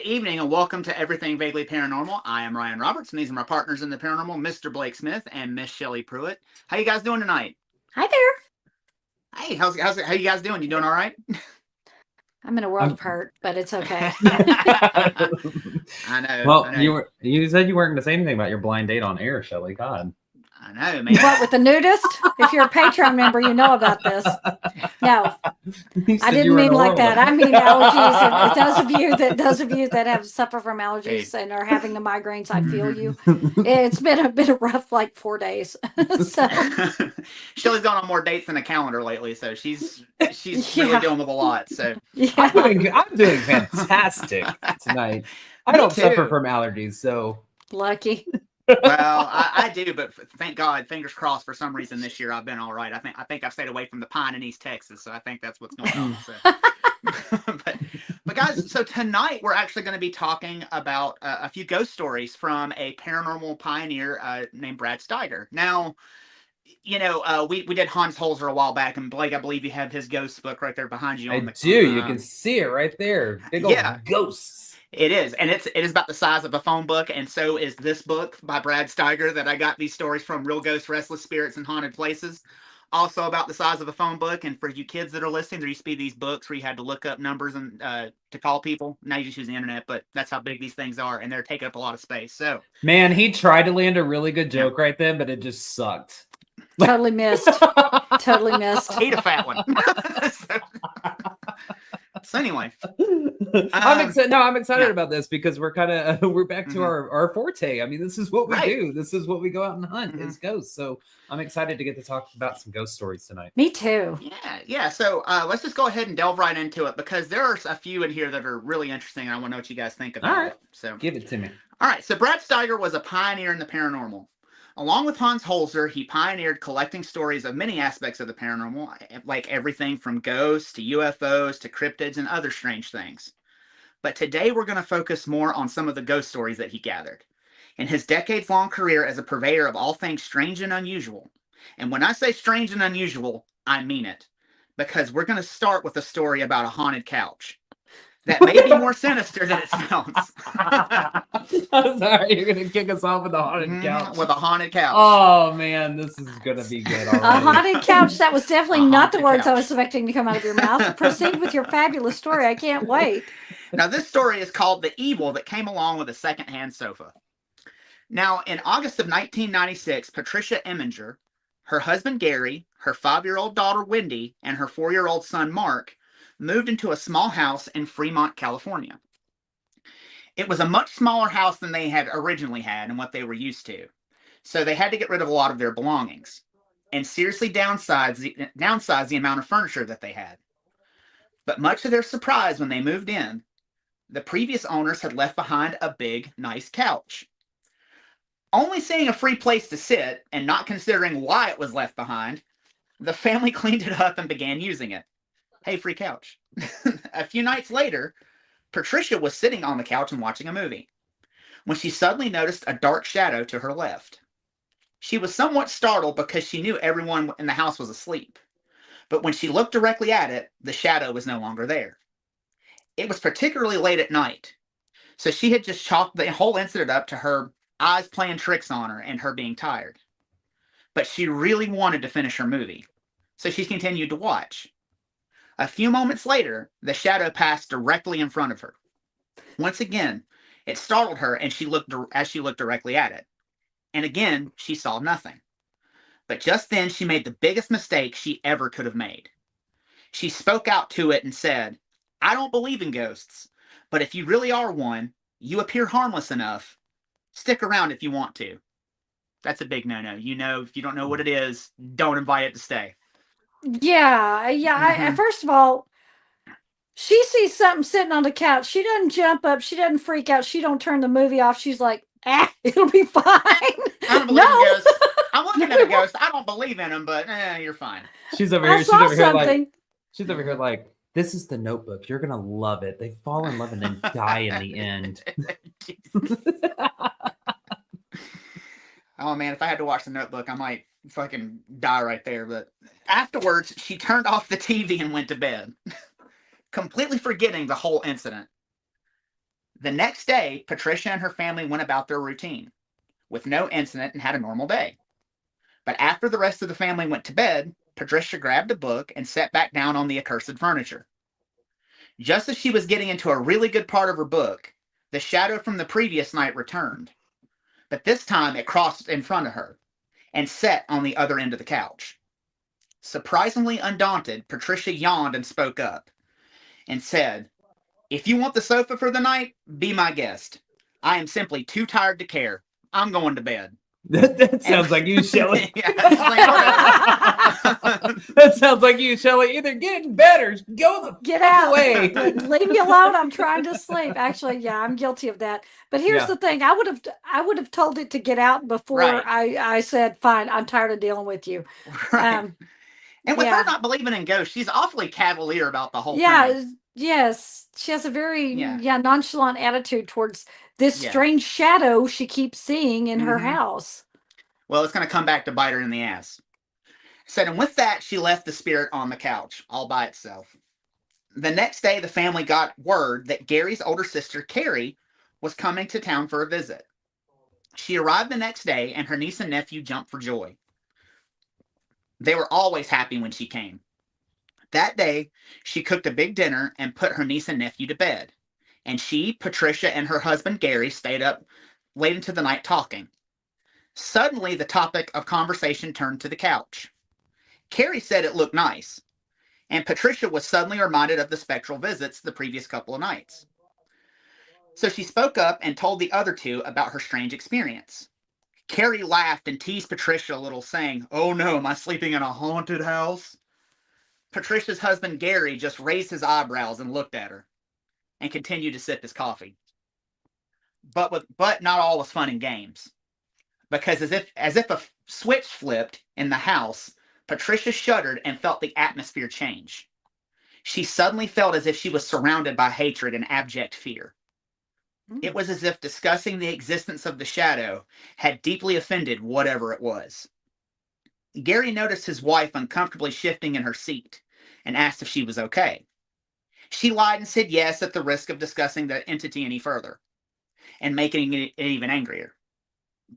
evening and welcome to Everything Vaguely Paranormal. I am Ryan Roberts and these are my partners in the paranormal, Mr. Blake Smith and Miss Shelley Pruitt. How you guys doing tonight? Hi there. Hey, how you guys doing? You doing all right? I'm in a world of hurt, but it's okay. I know. Well, I know. you said you weren't going to say anything about your blind date on air, Shelley. God. I know, man. What, with the nudist? If you're a Patreon member, you know about this. No, I didn't mean like that. I mean allergies. And those of you that have suffer from allergies and are having the migraines, I feel you. It's been a rough 4 days. So Shelley's gone on more dates than a calendar lately, so she's really dealing with a lot. So yeah. I'm doing fantastic tonight. I don't suffer from allergies, so Lucky. Well, I do, but thank God, fingers crossed. For some reason, this year I've been all right. I think I've stayed away from the pine in East Texas, so I think that's what's going on. So. but guys, so tonight we're actually going to be talking about a few ghost stories from a paranormal pioneer named Brad Steiger. Now, we did Hans Holzer a while back, and Blake, I believe you have his ghost book right there behind you. You can see it right there. Big old ghosts. It is, and it is about the size of a phone book, and so is this book by Brad Steiger that I got these stories from, Real Ghosts, Restless Spirits, and Haunted Places. Also about the size of a phone book, and for you kids that are listening, there used to be these books where you had to look up numbers and to call people. Now you just use the internet, but that's how big these things are, and they're taking up a lot of space. So, man, he tried to land a really good joke right then, but it just sucked. Totally missed. Totally missed. Ate a fat one. So anyway, I'm excited about this because we're back to our forte. I mean, this is what we do. This is what we go out and hunt is ghosts. So I'm excited to get to talk about some ghost stories tonight. Me too. Yeah. So let's just go ahead and delve right into it because there are a few in here that are really interesting. And I want to know what you guys think about it. So give it to me. All right. So Brad Steiger was a pioneer in the paranormal. Along with Hans Holzer, he pioneered collecting stories of many aspects of the paranormal, like everything from ghosts to UFOs to cryptids and other strange things. But today we're going to focus more on some of the ghost stories that he gathered. In his decades-long career as a purveyor of all things strange and unusual, and when I say strange and unusual, I mean it, because we're going to start with a story about a haunted couch. That may be more sinister than it sounds. I'm sorry, you're going to kick us off with a haunted couch. With a haunted couch. Oh, man, this is going to be good already. A haunted couch, that was definitely not the words I was expecting to come out of your mouth. Proceed with your fabulous story. I can't wait. Now, this story is called The Evil That Came Along with a Secondhand Sofa. Now, in August of 1996, Patricia Eminger, her husband Gary, her 5-year-old daughter Wendy, and her 4-year-old son Mark moved into a small house in Fremont, California. It was a much smaller house than they had originally had and what they were used to. So they had to get rid of a lot of their belongings and seriously downsize the amount of furniture that they had. But much to their surprise, when they moved in, the previous owners had left behind a big, nice couch. Only seeing a free place to sit and not considering why it was left behind, the family cleaned it up and began using it. Hey, free couch. A few nights later, Patricia was sitting on the couch and watching a movie when she suddenly noticed a dark shadow to her left. She was somewhat startled because she knew everyone in the house was asleep. But when she looked directly at it, the shadow was no longer there. It was particularly late at night, so she had just chalked the whole incident up to her eyes playing tricks on her and her being tired. But she really wanted to finish her movie, so she continued to watch. A few moments later, the shadow passed directly in front of her. Once again, it startled her and she looked directly at it. And again, she saw nothing. But just then, she made the biggest mistake she ever could have made. She spoke out to it and said, "I don't believe in ghosts, but if you really are one, you appear harmless enough. Stick around if you want to." That's a big no-no. If you don't know what it is, don't invite it to stay. Yeah. First of all, she sees something sitting on the couch. She doesn't jump up. She doesn't freak out. She don't turn the movie off. She's like, it'll be fine. I don't believe in ghosts. I'm looking at a ghost. I don't believe in them, but you're fine. She's over here. She's over here like, this is The Notebook. You're gonna love it. They fall in love and then die in the end. Oh man, if I had to watch The Notebook, I might fucking die right there. But afterwards, she turned off the TV and went to bed, completely forgetting the whole incident. The next day, Patricia and her family went about their routine with no incident and had a normal day. But after the rest of the family went to bed, Patricia grabbed a book and sat back down on the accursed furniture. Just as she was getting into a really good part of her book, the shadow from the previous night returned. But this time it crossed in front of her and sat on the other end of the couch. Surprisingly undaunted, Patricia yawned and spoke up and said, "If you want the sofa for the night, be my guest. I am simply too tired to care. I'm going to bed." That sounds like you, Shelley. That sounds like you, Shelley. Either get in bed or get out. Away. Leave me alone. I'm trying to sleep. Actually, yeah, I'm guilty of that. But here's the thing: I would have told it to get out before I said, "Fine, I'm tired of dealing with you." Right. And with her not believing in ghosts, she's awfully cavalier about the whole thing. Yes, she has a very nonchalant attitude towards this strange shadow she keeps seeing in her house. Well, it's going to come back to bite her in the ass. Said, and with that, she left the spirit on the couch, all by itself. The next day, the family got word that Gary's older sister, Carrie, was coming to town for a visit. She arrived the next day, and her niece and nephew jumped for joy. They were always happy when she came. That day, she cooked a big dinner and put her niece and nephew to bed. And she, Patricia, and her husband, Gary, stayed up late into the night talking. Suddenly, the topic of conversation turned to the couch. Carrie said it looked nice, and Patricia was suddenly reminded of the spectral visits the previous couple of nights. So she spoke up and told the other two about her strange experience. Carrie laughed and teased Patricia a little, saying, "Oh no, am I sleeping in a haunted house?" Patricia's husband, Gary, just raised his eyebrows and looked at her and continued to sip his coffee. But not all was fun and games. Because as if a switch flipped in the house, Patricia shuddered and felt the atmosphere change. She suddenly felt as if she was surrounded by hatred and abject fear. It was as if discussing the existence of the shadow had deeply offended whatever it was. Gary noticed his wife uncomfortably shifting in her seat and asked if she was okay. She lied and said yes at the risk of discussing the entity any further and making it even angrier.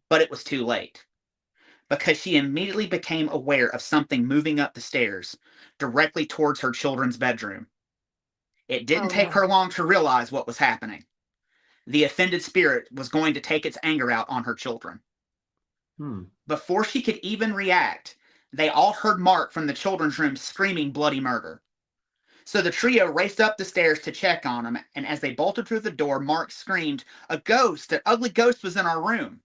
But it was too late, because she immediately became aware of something moving up the stairs directly towards her children's bedroom. It didn't take her long to realize what was happening. The offended spirit was going to take its anger out on her children. Before she could even react, they all heard Mark from the children's room screaming bloody murder. So the trio raced up the stairs to check on him, and as they bolted through the door, Mark screamed, "A ghost! An ugly ghost was in our room!"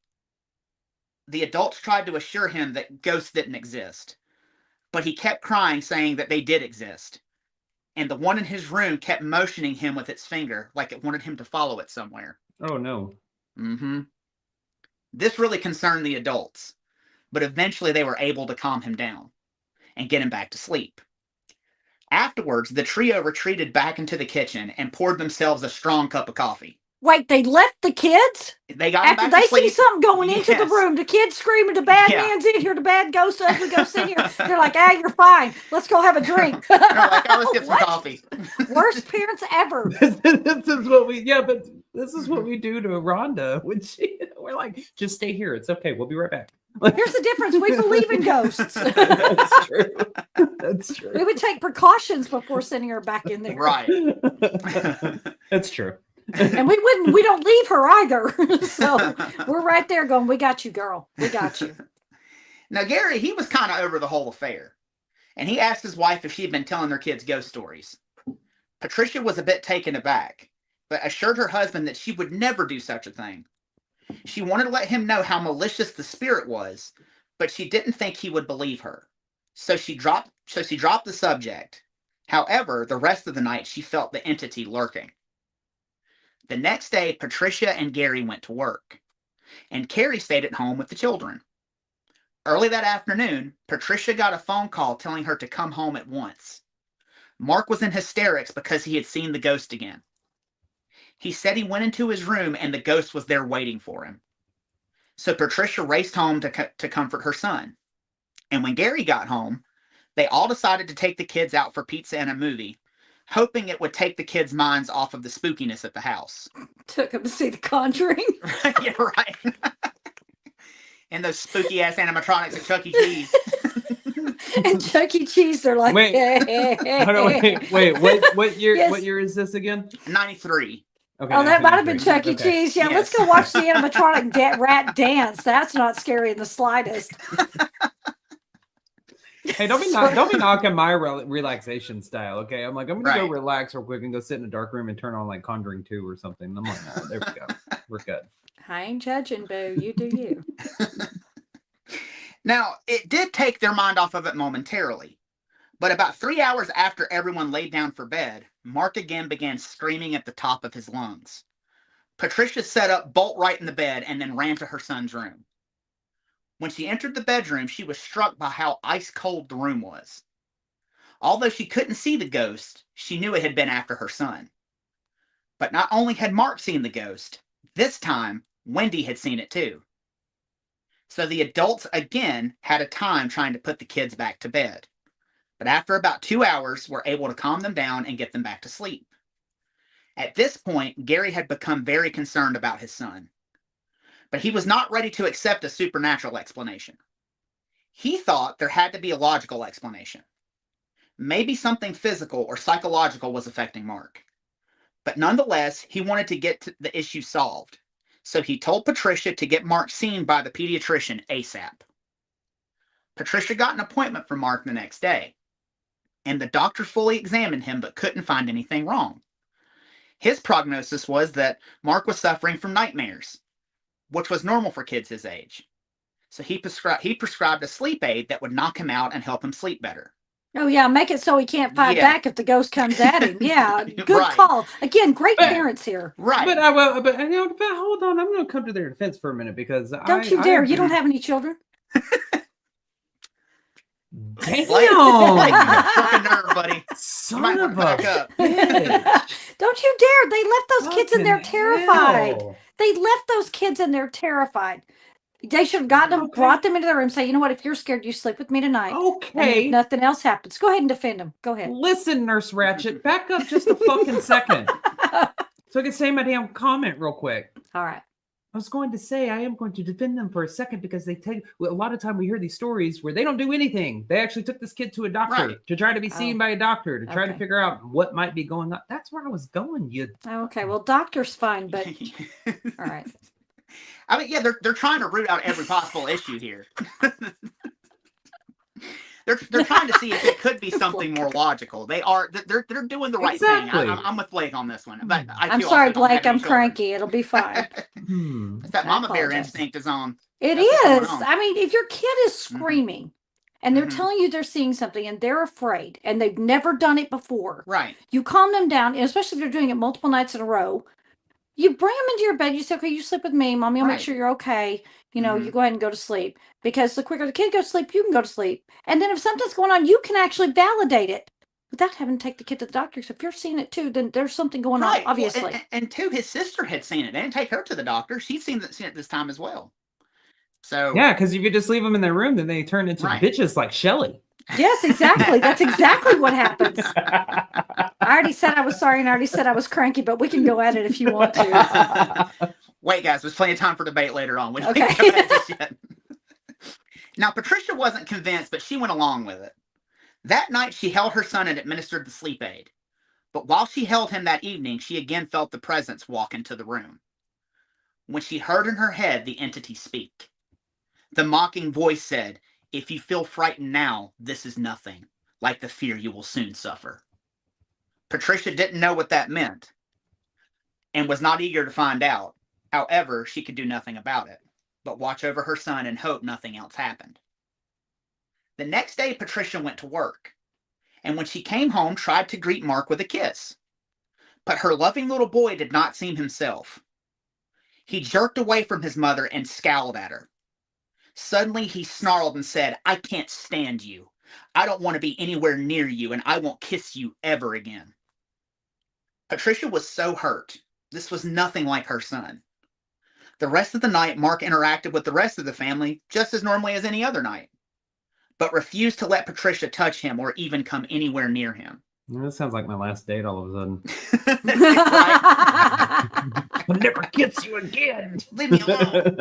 The adults tried to assure him that ghosts didn't exist, but he kept crying, saying that they did exist. And the one in his room kept motioning him with its finger, like it wanted him to follow it somewhere. Oh, no. This really concerned the adults, but eventually they were able to calm him down and get him back to sleep. Afterwards, the trio retreated back into the kitchen and poured themselves a strong cup of coffee. Wait, they left the kids? They got after they see something going into the room. The kids screaming, "The bad man's in here. The bad ghost, ugly ghost in here." They're like, "You're fine. Let's go have a drink." They're like, "Let's get some coffee." Worst parents ever. This is what we this is what we do to Rhonda when we're like, "Just stay here. It's okay. We'll be right back." Here's the difference. We believe in ghosts. That's true. That's true. We would take precautions before sending her back in there. Right. That's true. And we don't leave her either. So we're right there going, "We got you, girl. We got you." Now, Gary, he was kind of over the whole affair. And he asked his wife if she had been telling their kids ghost stories. Patricia was a bit taken aback, but assured her husband that she would never do such a thing. She wanted to let him know how malicious the spirit was, but she didn't think he would believe her. So she dropped the subject. However, the rest of the night she felt the entity lurking. The next day, Patricia and Gary went to work, and Carrie stayed at home with the children. Early that afternoon, Patricia got a phone call telling her to come home at once. Mark was in hysterics because he had seen the ghost again. He said he went into his room and the ghost was there waiting for him. So Patricia raced home to comfort her son. And when Gary got home, they all decided to take the kids out for pizza and a movie, hoping it would take the kids' minds off of the spookiness at the house. Took them to see The Conjuring. Yeah, right. And those spooky ass animatronics at Chuck E. Cheese. And Chuck E. Cheese, they're like, wait, what year? Yes. What year is this again? 93. Okay, Oh, that might have been 1993. Chuck E. Okay. Cheese. Yeah, Yes. let's go watch the animatronic rat dance. That's not scary in the slightest. Hey, don't be knocking my relaxation style, okay? I'm like, I'm gonna go relax real quick and go sit in a dark room and turn on like Conjuring 2 or something. And I'm like, oh, there we go, we're good. I ain't judging, boo. You do you. Now, it did take their mind off of it momentarily, but about 3 hours after everyone laid down for bed, Mark again began screaming at the top of his lungs. Patricia sat up bolt right in the bed and then ran to her son's room. When she entered the bedroom, she was struck by how ice cold the room was. Although she couldn't see the ghost, she knew it had been after her son. But not only had Mark seen the ghost, this time Wendy had seen it too. So the adults again had a time trying to put the kids back to bed. But after about 2 hours, were able to calm them down and get them back to sleep. At this point, Gary had become very concerned about his son. But he was not ready to accept a supernatural explanation. He thought there had to be a logical explanation. Maybe something physical or psychological was affecting Mark. But nonetheless, he wanted to get the issue solved. So he told Patricia to get Mark seen by the pediatrician ASAP. Patricia got an appointment for Mark the next day, and the doctor fully examined him but couldn't find anything wrong. His prognosis was that Mark was suffering from nightmares, which was normal for kids his age. So he prescribed a sleep aid that would knock him out and help him sleep better. Oh, yeah, make it so he can't fight back if the ghost comes at him. Yeah, good call. Again, great parents here. Right. But hold on, I'm going to come to their defense for a minute because don't you dare. You don't have any children. Damn! Like you fucking nerve, buddy. Son of a bitch. Don't you dare. They left those kids in there terrified. They left those kids in there terrified. They should have gotten them, brought them into the room, say, you know what, if you're scared, you sleep with me tonight. Okay. And if nothing else happens, go ahead and defend them. Go ahead. Listen, Nurse Ratchet, back up just a fucking second. So I can say my damn comment real quick. All right. I was going to say I am going to defend them for a second because a lot of time we hear these stories where they don't do anything. They actually took this kid to a doctor to try to be seen by a doctor to try to figure out what might be going on. That's where I was going. Okay, well, doctor's fine, but all right. I mean, yeah, they're trying to root out every possible issue here. They're trying to see if it could be something more logical. They're doing the right thing. I'm with Blake on this one. But I'm sorry, Blake. I'm cranky. It'll be fine. That mama bear instinct is on. It is. I mean, if your kid is screaming and they're telling you they're seeing something and they're afraid and they've never done it before, right? You calm them down, and especially if they're doing it multiple nights in a row. You bring them into your bed. You say, okay, you sleep with me. Mommy will make sure you're okay. You know, you go ahead and go to sleep. Because the quicker the kid goes to sleep, you can go to sleep. And then if something's going on, you can actually validate it without having to take the kid to the doctor. So if you're seeing it too, then there's something going on, obviously. Well, and too, his sister had seen it. They didn't take her to the doctor. She'd seen it this time as well. So yeah, because if you just leave them in their room, then they turn into bitches like Shelly. Yes, exactly. That's exactly what happens. I already said I was sorry and I already said I was cranky, but we can go at it if you want to. Wait, guys, there's plenty of time for debate later on. We don't Okay. go at this yet. Now, Patricia wasn't convinced, but she went along with it. That night, she held her son and administered the sleep aid. But while she held him that evening, she again felt the presence walk into the room. When she heard in her head the entity speak, the mocking voice said, "If you feel frightened now, this is nothing, like the fear you will soon suffer." Patricia didn't know what that meant and was not eager to find out. However, she could do nothing about it, but watch over her son and hope nothing else happened. The next day, Patricia went to work, and when she came home, tried to greet Mark with a kiss. But her loving little boy did not seem himself. He jerked away from his mother and scowled at her. Suddenly, he snarled and said, "I can't stand you. I don't want to be anywhere near you, and I won't kiss you ever again." Patricia was so hurt. This was nothing like her son. The rest of the night, Mark interacted with the rest of the family just as normally as any other night, but refused to let Patricia touch him or even come anywhere near him. That sounds like my last date all of a sudden. I'll never kiss you again. Leave me alone.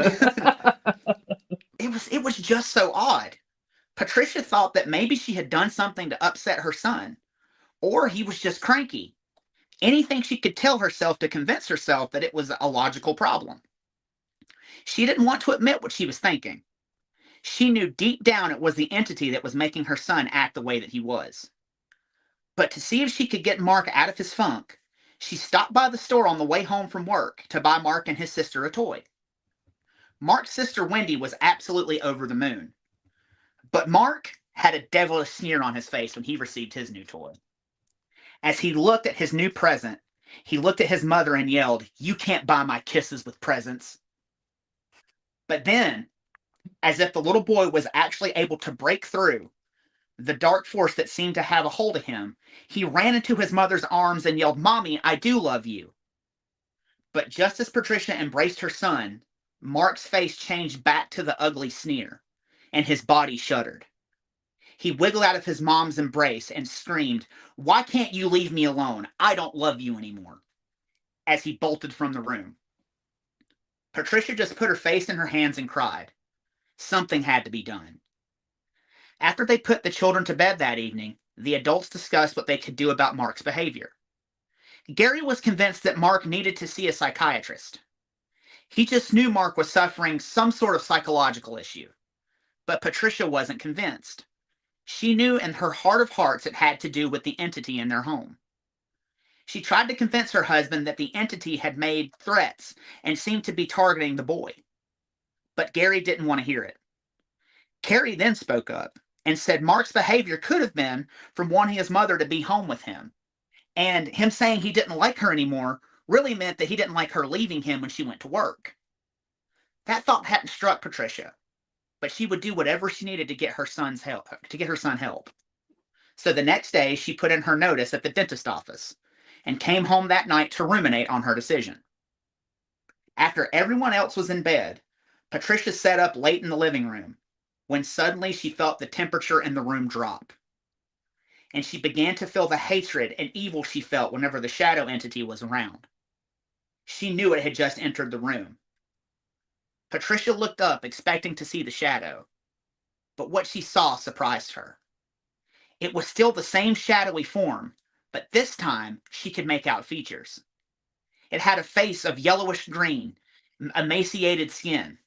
It was just so odd. Patricia thought that maybe she had done something to upset her son, or he was just cranky. Anything she could tell herself to convince herself that it was a logical problem. She didn't want to admit what she was thinking. She knew deep down it was the entity that was making her son act the way that he was. But to see if she could get Mark out of his funk, she stopped by the store on the way home from work to buy Mark and his sister a toy. Mark's sister Wendy was absolutely over the moon. But Mark had a devilish sneer on his face when he received his new toy. As he looked at his new present, he looked at his mother and yelled, "You can't buy my kisses with presents." But then, as if the little boy was actually able to break through the dark force that seemed to have a hold of him, he ran into his mother's arms and yelled, "Mommy, I do love you." But just as Patricia embraced her son, Mark's face changed back to the ugly sneer, and his body shuddered. He wiggled out of his mom's embrace and screamed, "Why can't you leave me alone? I don't love you anymore," as he bolted from the room. Patricia just put her face in her hands and cried. Something had to be done. After they put the children to bed that evening, the adults discussed what they could do about Mark's behavior. Gary was convinced that Mark needed to see a psychiatrist. He just knew Mark was suffering some sort of psychological issue, but Patricia wasn't convinced. She knew in her heart of hearts it had to do with the entity in their home. She tried to convince her husband that the entity had made threats and seemed to be targeting the boy. But Gary didn't want to hear it. Carrie then spoke up and said Mark's behavior could have been from wanting his mother to be home with him. And him saying he didn't like her anymore really meant that he didn't like her leaving him when she went to work. That thought hadn't struck Patricia, but she would do whatever she needed to get her son help. So the next day, she put in her notice at the dentist office and came home that night to ruminate on her decision. After everyone else was in bed, Patricia sat up late in the living room when suddenly she felt the temperature in the room drop. And she began to feel the hatred and evil she felt whenever the shadow entity was around. She knew it had just entered the room. Patricia looked up, expecting to see the shadow, but what she saw surprised her. It was still the same shadowy form, but this time she could make out features. It had a face of yellowish green, emaciated skin,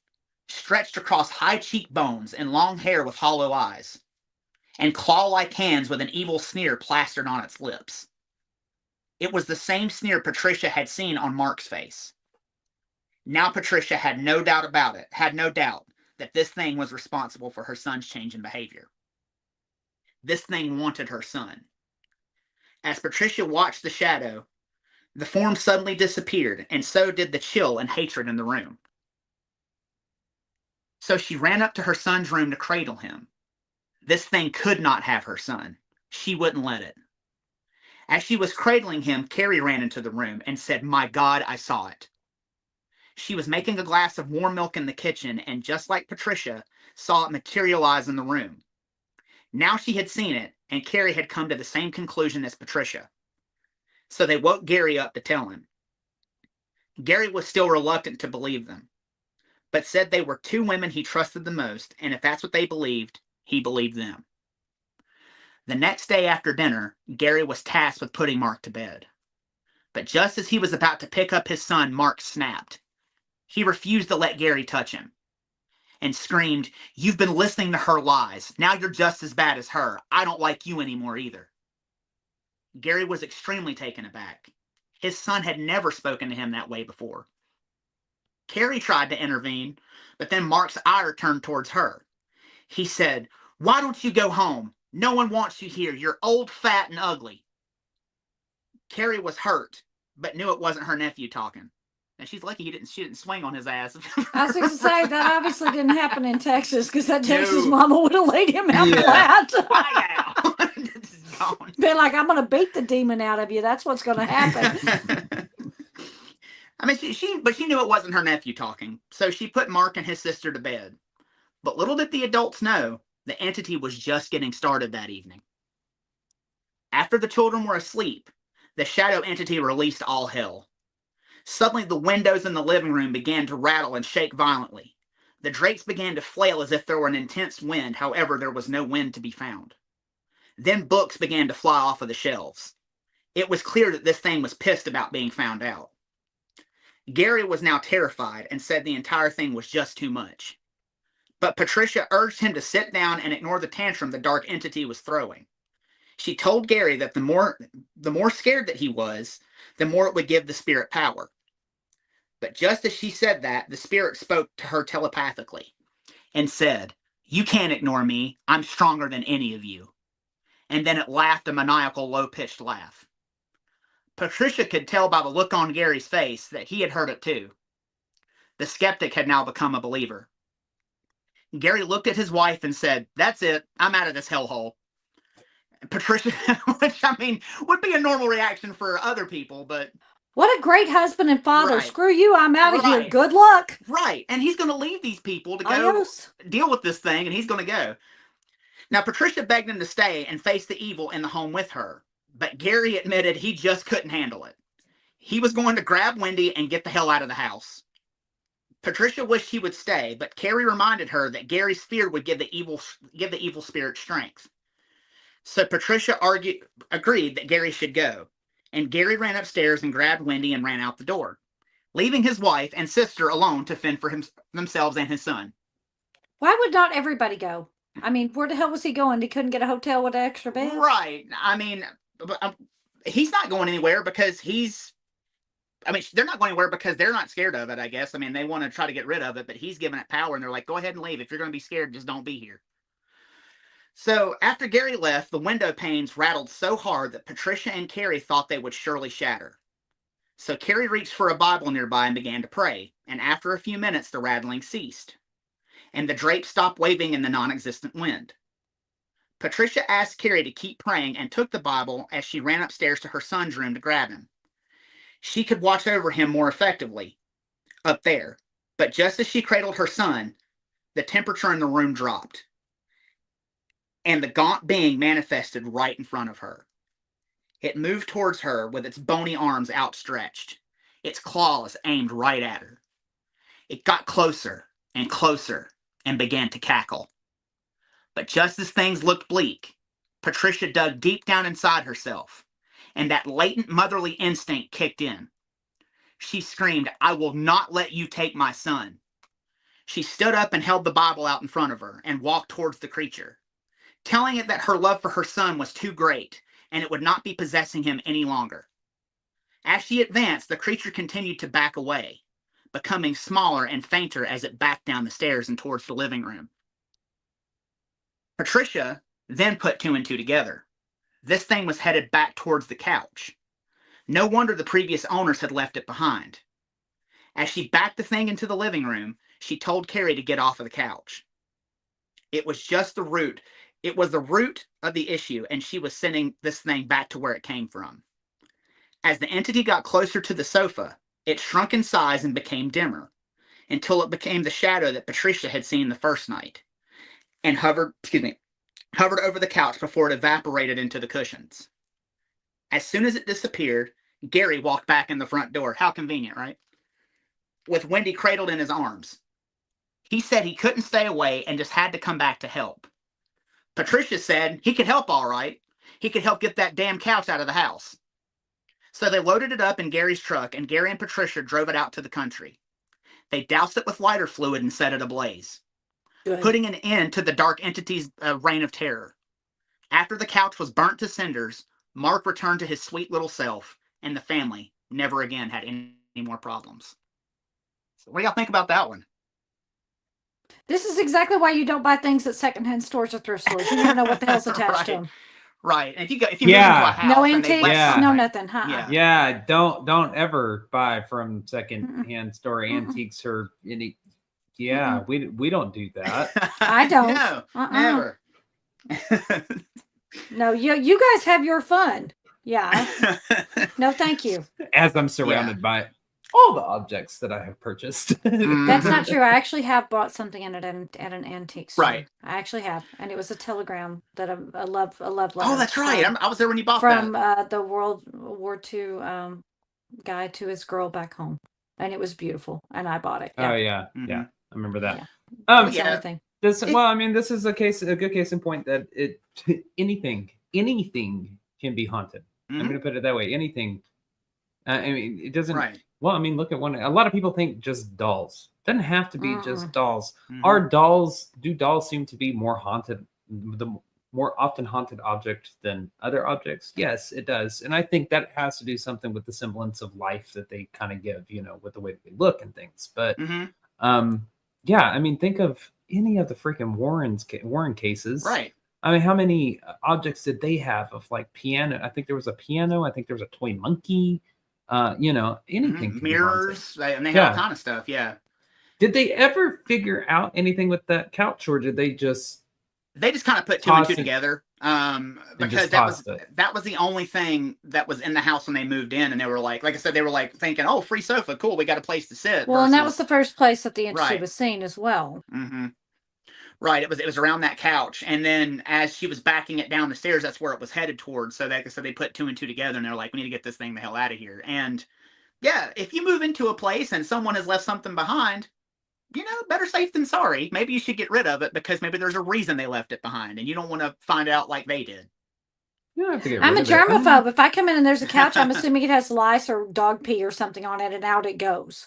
stretched across high cheekbones and long hair with hollow eyes, and claw-like hands with an evil sneer plastered on its lips. It was the same sneer Patricia had seen on Mark's face. Now Patricia had no doubt that this thing was responsible for her son's change in behavior. This thing wanted her son. As Patricia watched the shadow, the form suddenly disappeared, and so did the chill and hatred in the room. So she ran up to her son's room to cradle him. This thing could not have her son. She wouldn't let it. As she was cradling him, Carrie ran into the room and said, "My God, I saw it." She was making a glass of warm milk in the kitchen, and just like Patricia, saw it materialize in the room. Now she had seen it, and Carrie had come to the same conclusion as Patricia. So they woke Gary up to tell him. Gary was still reluctant to believe them, but said they were two women he trusted the most, and if that's what they believed, he believed them. The next day after dinner, Gary was tasked with putting Mark to bed. But just as he was about to pick up his son, Mark snapped. He refused to let Gary touch him and screamed, "You've been listening to her lies. Now you're just as bad as her. I don't like you anymore either." Gary was extremely taken aback. His son had never spoken to him that way before. Carrie tried to intervene, but then Mark's ire turned towards her. He said, "Why don't you go home? No one wants you here. You're old, fat, and ugly." Carrie was hurt, but knew it wasn't her nephew talking. And she's lucky she didn't swing on his ass. I was going to say, that obviously didn't happen in Texas, because that Texas mama would have laid him out flat. Been like, "I'm going to beat the demon out of you. That's what's going to happen." I mean, she knew it wasn't her nephew talking, so she put Mark and his sister to bed. But little did the adults know, the entity was just getting started that evening. After the children were asleep, the shadow entity released all hell. Suddenly, the windows in the living room began to rattle and shake violently. The drapes began to flail as if there were an intense wind, however, there was no wind to be found. Then books began to fly off of the shelves. It was clear that this thing was pissed about being found out. Gary was now terrified and said the entire thing was just too much. But Patricia urged him to sit down and ignore the tantrum the dark entity was throwing. She told Gary that the more scared that he was, the more it would give the spirit power. But just as she said that, the spirit spoke to her telepathically and said, "You can't ignore me. I'm stronger than any of you." And then it laughed a maniacal, low-pitched laugh. Patricia could tell by the look on Gary's face that he had heard it too. The skeptic had now become a believer. Gary looked at his wife and said, "That's it. I'm out of this hellhole." Patricia, which I mean, would be a normal reaction for other people, but... What a great husband and father. Right. Screw you. I'm out of here. Right. Good luck. Right. And he's going to leave these people to go Adios. deal with this thing, and he's going to go. Now, Patricia begged him to stay and face the evil in the home with her, but Gary admitted he just couldn't handle it. He was going to grab Wendy and get the hell out of the house. Patricia wished he would stay, but Carrie reminded her that Gary's fear would give the evil spirit strength. So Patricia agreed that Gary should go, and Gary ran upstairs and grabbed Wendy and ran out the door, leaving his wife and sister alone to fend for themselves and his son. Why would not everybody go? I mean, where the hell was he going? He couldn't get a hotel with an extra bed? Right. I mean, he's not going anywhere because they're not going anywhere because they're not scared of it, I guess. I mean, they want to try to get rid of it, but he's giving it power, and they're like, "Go ahead and leave. If you're going to be scared, just don't be here." So after Gary left, the window panes rattled so hard that Patricia and Carrie thought they would surely shatter. So Carrie reached for a Bible nearby and began to pray, and after a few minutes the rattling ceased, and the drapes stopped waving in the non-existent wind. Patricia asked Carrie to keep praying and took the Bible as she ran upstairs to her son's room to grab him. She could watch over him more effectively up there, but just as she cradled her son, the temperature in the room dropped, and the gaunt being manifested right in front of her. It moved towards her with its bony arms outstretched, its claws aimed right at her. It got closer and closer and began to cackle. But just as things looked bleak, Patricia dug deep down inside herself, and that latent motherly instinct kicked in. She screamed, "I will not let you take my son." She stood up and held the Bible out in front of her and walked towards the creature, telling it that her love for her son was too great and it would not be possessing him any longer. As she advanced, the creature continued to back away, becoming smaller and fainter as it backed down the stairs and towards the living room. Patricia then put two and two together. This thing was headed back towards the couch. No wonder the previous owners had left it behind. As she backed the thing into the living room, she told Carrie to get off of the couch. It was just the root. It was the root of the issue, and she was sending this thing back to where it came from. As the entity got closer to the sofa, it shrunk in size and became dimmer, until it became the shadow that Patricia had seen the first night, and hovered over the couch before it evaporated into the cushions. As soon as it disappeared, Gary walked back in the front door. How convenient, right? With Wendy cradled in his arms. He said he couldn't stay away and just had to come back to help. Patricia said he could help all right. He could help get that damn couch out of the house. So they loaded it up in Gary's truck, and Gary and Patricia drove it out to the country. They doused it with lighter fluid and set it ablaze, putting an end to the dark entity's reign of terror. After the couch was burnt to cinders, Mark returned to his sweet little self, and the family never again had any more problems. So what do y'all think about that one? This is exactly why you don't buy things at secondhand stores or thrift stores. You never know what the hell's attached to them. Right. And if you move into a house, no antiques, no nothing. Yeah. Don't ever buy from secondhand store antiques or any. Yeah, we don't do that. I don't. No, never. No, you guys have your fun. Yeah. No, thank you. As I'm surrounded by it. all the objects that I have purchased. That's not true. I actually have bought something at an antique store. Right. I actually have, and it was a telegram that a love letter. Oh, that's right. I was there when you bought from that. The World War II guy to his girl back home, and it was beautiful, and I bought it. Oh yeah, Mhm. yeah, I remember that. Yeah. Oh, That's yeah. the only thing. Well, I mean, this is a good case in point that anything can be haunted. I'm Mhm. going to put it that way. Anything. I mean, it doesn't. Right. Well, I mean, look at one. A lot of people think just dolls. Doesn't have to be just dolls. Mhm. Do dolls seem to be more haunted? The more often haunted object than other objects? Yes, it does. And I think that has to do something with the semblance of life that they kind of give, with the way that they look and things. But Mhm. yeah, I mean, think of any of the freaking Warren cases. Right. I mean, how many objects did they have of like piano? I think there was a piano. I think there was a toy monkey. Anything. Mhm. Mirrors, and they had all kind of stuff. Yeah. Did they ever figure out anything with that couch, or did they just kind of put two and two together? Because that was the only thing that was in the house when they moved in, and they were like I said, they were like thinking, "Oh, free sofa, cool, we got a place to sit." Well, and that was the first place that the entity Right. was seen as well. Mm-hmm. Right. It was around that couch, and then as she was backing it down the stairs, that's where it was headed towards. So they put two and two together, and they're like, "We need to get this thing the hell out of here." And yeah, if you move into a place and someone has left something behind, better safe than sorry. Maybe you should get rid of it because maybe there's a reason they left it behind, and you don't want to find out like they did. You don't have to get I'm a rid of it. germaphobe. If I come in and there's a couch, I'm assuming it has lice or dog pee or something on it, and out it goes.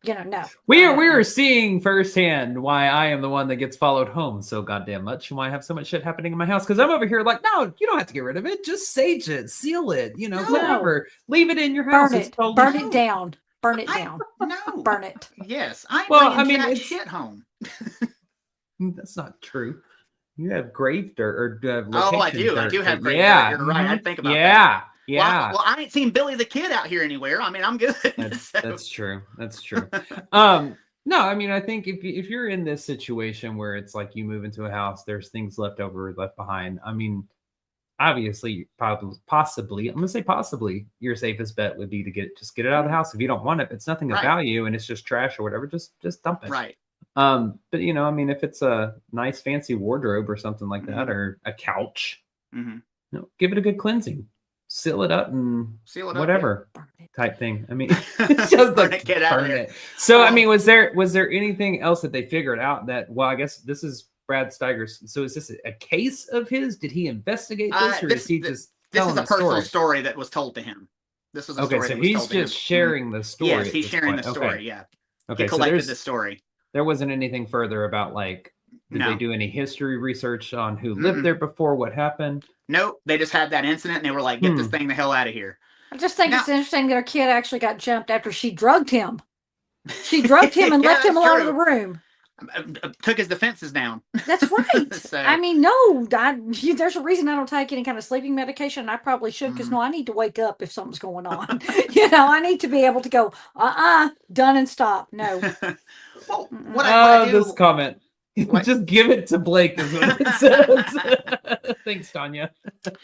No. We are seeing firsthand why I am the one that gets followed home so goddamn much, and why I have so much shit happening in my house. Because I'm over here like, no, you don't have to get rid of it. Just sage it, seal it, whatever. Leave it in your house. Burn it down. Burn it down. No. Burn it. Yes. I mean, that shit home. That's not true. You have grave dirt or oh, I do. Dirt. I do have grave dirt. You're right. I think about that. Yeah. Well, I ain't seen Billy the Kid out here anywhere. I mean, I'm good. That's true. That's true. No, I mean, I think if you're in this situation where it's like you move into a house, there's things left behind. I mean, obviously, possibly, I'm gonna say possibly, your safest bet would be to get it out of the house. If you don't want it, if it's nothing of value and it's just trash or whatever, just dump it. Right. But I mean, if it's a nice fancy wardrobe or something like that, or a couch, give it a good cleansing. Seal it up and whatever type thing. I mean, just like burn it. So, I mean, was there anything else that they figured out that? Well, I guess this is Brad Steiger's. So, is this a case of his? Did he investigate this, or is he just? This is a personal story that was told to him. This was a story. So he's just sharing the story. Yes, he's sharing the story. Okay. Yeah. Okay. He collected the story. There wasn't anything further about did they do any history research on who lived there before? What happened? Nope. They just had that incident and they were like, get this thing the hell out of here. I just think it's interesting that our kid actually got jumped after she drugged him. She drugged him and left him alone in the room. Took his defenses down. That's right. So, I mean, no, there's a reason I don't take any kind of sleeping medication. I probably should because I need to wake up if something's going on. I need to be able to go, done and stop. No. Well, what I do, this comment. Just give it to Blake is what it says. Thanks, Tanya.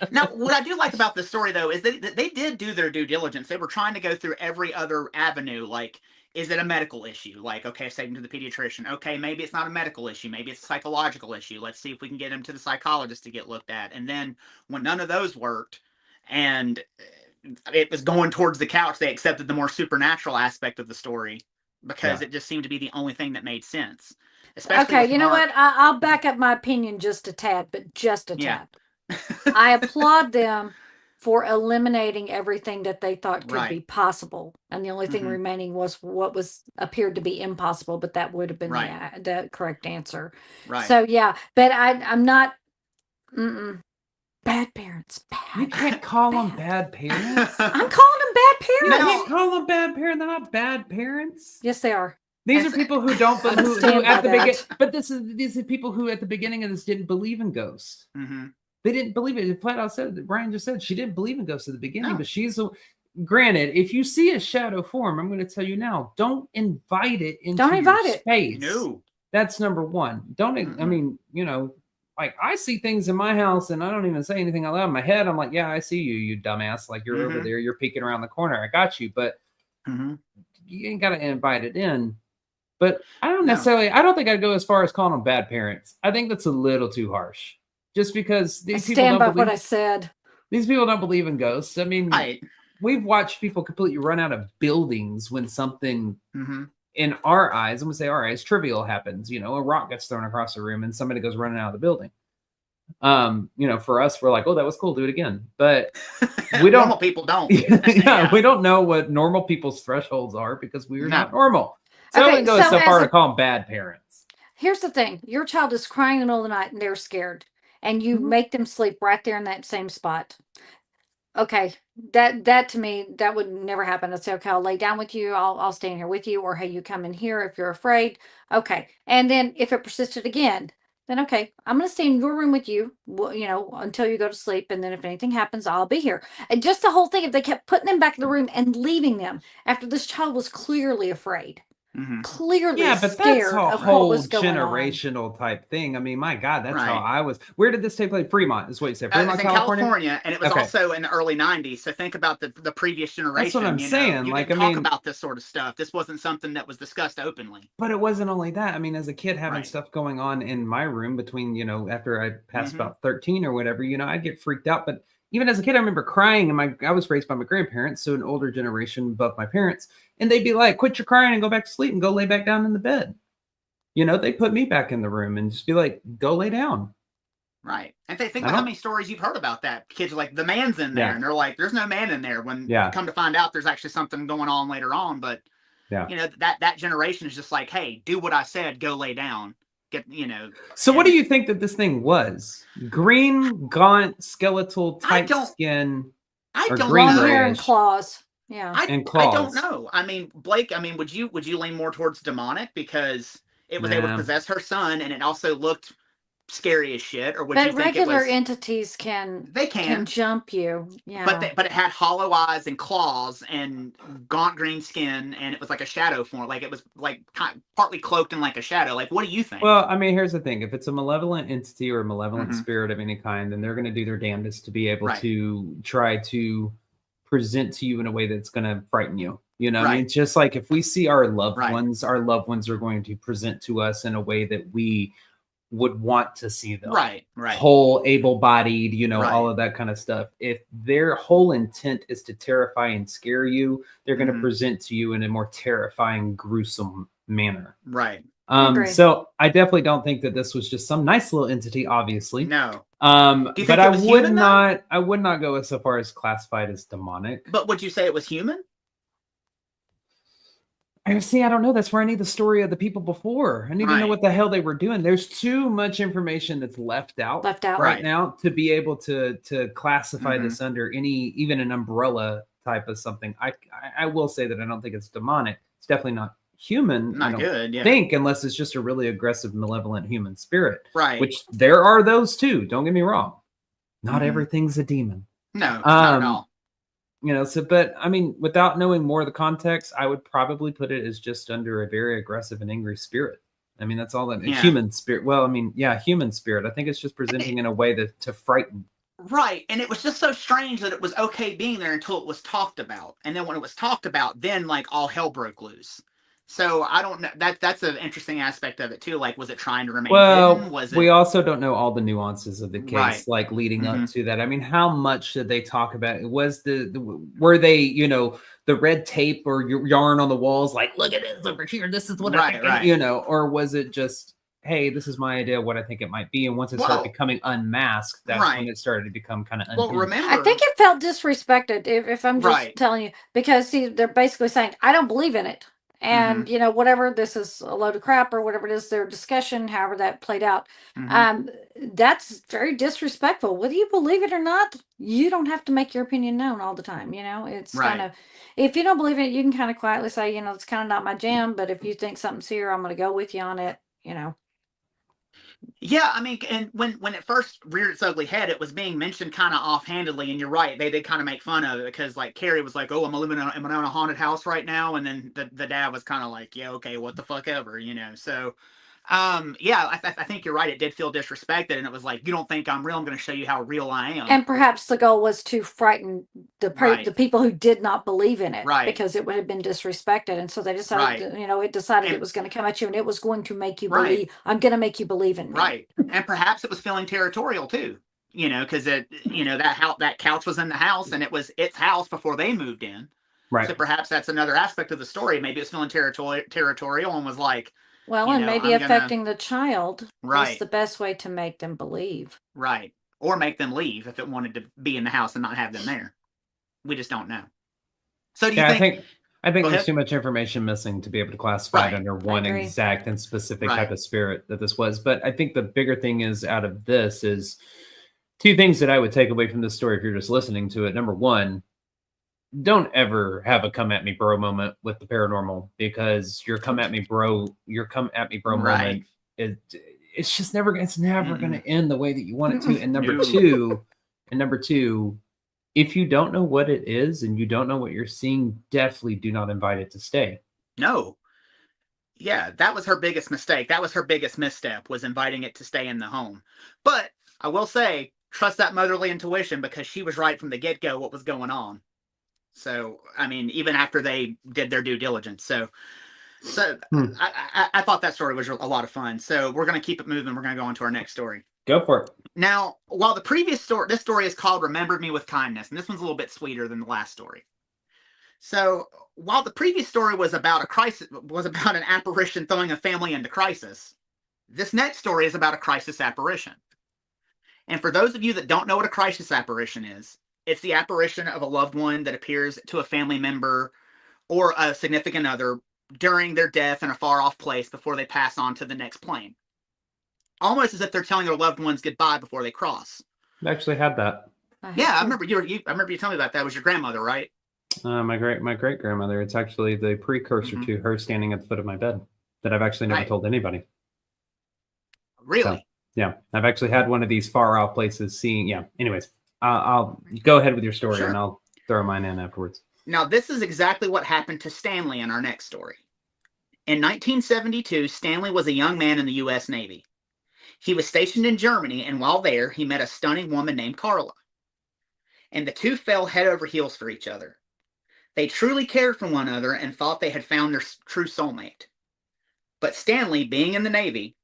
Now, what I do like about this story, though, is that they did do their due diligence. They were trying to go through every other avenue. Like, is it a medical issue? Like, okay, take him to the pediatrician. Okay, maybe it's not a medical issue. Maybe it's a psychological issue. Let's see if we can get him to the psychologist to get looked at. And then when none of those worked and it was going towards the couch, they accepted the more supernatural aspect of the story because it just seemed to be the only thing that made sense. Okay, you know what? I'll back up my opinion just a tad, but just a tad. I applaud them for eliminating everything that they thought could be possible. And the only thing remaining was what appeared to be impossible, but that would have been the correct answer. Right. So, yeah, but I'm not... Bad parents. You can't call them bad parents. I'm calling them bad parents. You can't call them bad parents. They're not bad parents. Yes, they are. These are people who don't, but who at the beginning. But these are people who at the beginning of this didn't believe in ghosts. They didn't believe it. Flat out said, Brian just said she didn't believe in ghosts at the beginning, but granted, if you see a shadow form, I'm going to tell you now, don't invite it into your space. No, that's number one. Don't. I mean, like I see things in my house and I don't even say anything out loud. In my head, I'm like, yeah, I see you, you dumbass. Like you're over there, you're peeking around the corner. I got you, but. you ain't got to invite it in. But I don't No. necessarily, I don't think I'd go as far as calling them bad parents. I think that's a little too harsh. Just because I these people stand by don't what I believe, said. these people don't believe in ghosts. I mean, Right. we've watched people completely run out of buildings when something Mm-hmm. in our eyes, I'm gonna say our eyes, trivial happens. You know, a rock gets thrown across the room and somebody goes running out of the building. You know, for us, we're like, oh, that was cool, do it again. But we don't. Normal people don't. Yeah, we don't know what normal people's thresholds are because we are not normal. So I Okay, wouldn't go so so far as to call them bad parents. Here's the thing. Your child is crying in the middle of the night and they're scared. And you make them sleep right there in that same spot. Okay. That to me, that would never happen. I'd say, okay, I'll lay down with you. I'll stay in here with you. Or hey, you come in here if you're afraid. Okay. And then if it persisted again, then okay, I'm gonna stay in your room with you, you know, until you go to sleep. And then if anything happens, I'll be here. And just the whole thing, if they kept putting them back in the room and leaving them after this child was clearly afraid. Mm-hmm. Clearly Yeah, but that's scared a of what whole was going on. generational type thing. I mean, my God, that's how Right. I was. Where did this take place? Fremont is what you said. It Fremont, was in California, and it was Okay. also in the early 90s. So think about the previous generation. That's what I'm saying. You Like, didn't I talk mean, about this sort of stuff. This wasn't something that was discussed openly. But it wasn't only that. I mean, as a kid having Right. stuff going on in my room between, you know, after I passed Mhm. about 13 or whatever, you know, I'd get freaked out. But even as a kid, I remember crying, and I was raised by my grandparents, so an older generation above my parents, and they'd be like, quit your crying and go back to sleep and go lay back down in the bed. You know, they put me back in the room and just be like, go lay down. Right. And think I about how don't- many stories you've heard about that. Kids are like, the man's in there. Yeah. And they're like, there's no man in there. When Yeah. you come to find out there's actually something going on later on. But, Yeah. you know, that generation is just like, hey, do what I said. Go lay down. Get, you know. So what do you think that this thing was? Green, gaunt, skeletal, tight skin, I or don't green know. Long hair and grayish? claws. Yeah. And I claws. don't know. I mean, Blake, I mean, would you lean more towards demonic because it was able to Nah. possess her son and it also looked scary as shit? Or would But you think regular it was entities can jump you. Yeah. but it had hollow eyes and claws and gaunt green skin, and it was like a shadow form. Like it was like partly cloaked in like a shadow. Like, what do you think? Well, I mean, here's the thing. If it's a malevolent entity or a malevolent Mhm. spirit of any kind, then they're going to do their damnedest to be able Right. to try to present to you in a way that's going to frighten you. You know, I mean, Right. it's just like if we see our loved Right. ones are going to present to us in a way that we would want to see them. Right. Whole, able-bodied, you know, Right. all of that kind of stuff. If their whole intent is to terrify and scare you, they're going to Mhm. present to you in a more terrifying, gruesome manner. Right. Agree. So I definitely don't think that this was just some nice little entity, obviously. No. Do you But think I it was would human, though? not, I would not go so far as classified as demonic. But would you say it was human? I see. I don't know. That's where I need the story of the people before. I need to know Right. what the hell they were doing. There's too much information that's left out Left out. right Right. now to be able to classify Mhm. this under even an umbrella type of something. I will say that I don't think it's demonic. It's definitely not human. I Not don't good. Yeah. think, unless it's just a really aggressive, malevolent human spirit. Right. Which there are those too. Don't get me wrong. Not Mhm. everything's a demon. No, not at all. You know, so, but I mean, without knowing more of the context, I would probably put it as just under a very aggressive and angry spirit. I mean, that's all that Yeah. human spirit. Well, I mean, yeah, human spirit. I think it's just presenting in a way to frighten. Right. And it was just so strange that it was okay being there until it was talked about. And then when it was talked about, then like all hell broke loose. So I don't know. That's an interesting aspect of it too. Like, was it trying to remain hidden? Was it? We also don't know all the nuances of the case, Right. like leading up Mhm. to that. I mean, how much did they talk about? Was were they, you know, the red tape or yarn on the walls? Like, look at this over here. This is what I think, Right. you know, or was it just, hey, this is my idea of what I think it might be? And once it started becoming unmasked, that's when Right. it started to become kind of Well, unhinged. remember, I think it felt disrespected if I'm just Right. telling you, because see, they're basically saying, I don't believe in it. And you know, whatever, this is a load of crap or whatever it is, their discussion, however that played out. Mhm. That's very disrespectful. Whether you believe it or not, you don't have to make your opinion known all the time. You know, it's kind Right. of, if you don't believe it, you can kind of quietly say, you know, it's kind of not my jam, but if you think something's here, I'm going to go with you on it, you know. Yeah, I mean, and when it first reared its ugly head, it was being mentioned kind of offhandedly, and you're right, they did kind of make fun of it because like Carrie was like, "Oh, am I in a haunted house right now?" And then the dad was kind of like, "Yeah, okay, what the fuck ever," you know. So Yeah, I think you're right. It did feel disrespected, and it was like, you don't think I'm real? I'm going to show you how real I am. And perhaps the goal was to frighten the people who did not believe in it, because it would have been disrespected, and so they decided, it decided it was going to come at you, and it was going to make you believe. I'm going to make you believe in me. Right, and perhaps it was feeling territorial too. Because that couch was in the house, and it was its house before they moved in. Right. So perhaps that's another aspect of the story. Maybe it's feeling territorial and was like, well, and maybe affecting the child was the best way to make them believe. Right. Or make them leave if it wanted to be in the house and not have them there. We just don't know. So do you think... I think there's too much information missing to be able to classify it under one exact and specific type of spirit that this was. But I think the bigger thing is out of this is two things that I would take away from this story if you're just listening to it. Number one, don't ever have a come at me bro moment with the paranormal, because your come at me bro moment, it's just never going to end the way that you want it to. And number two, if you don't know what it is and you don't know what you're seeing, definitely do not invite it to stay. No. Yeah, that was her biggest mistake. That was her biggest misstep, was inviting it to stay in the home. But I will say, trust that motherly intuition, because she was right from the get-go what was going on. So, I mean, even after they did their due diligence. So I thought that story was a lot of fun. So we're going to keep it moving. We're going to go on to our next story. Go for it. Now, while the previous story, this story is called Remembered Me with Kindness, and this one's a little bit sweeter than the last story. So while the previous story was about an apparition throwing a family into crisis, this next story is about a crisis apparition. And for those of you that don't know what a crisis apparition is, it's the apparition of a loved one that appears to a family member or a significant other during their death in a far-off place before they pass on to the next plane. Almost as if they're telling their loved ones goodbye before they cross. I actually had that. I remember you telling me about that. It was your grandmother, right? My great grandmother. It's actually the precursor to her standing at the foot of my bed that I've actually never told anybody. Really? So, yeah, I've actually had one of these far off places seeing. Yeah. Anyways, I'll go ahead with your story and I'll throw mine in afterwards. Now, this is exactly what happened to Stanley in our next story. In 1972, Stanley was a young man in the U.S. Navy. He was stationed in Germany, and while there, he met a stunning woman named Carla. And the two fell head over heels for each other. They truly cared for one another and thought they had found their true soulmate. But Stanley, being in the Navy,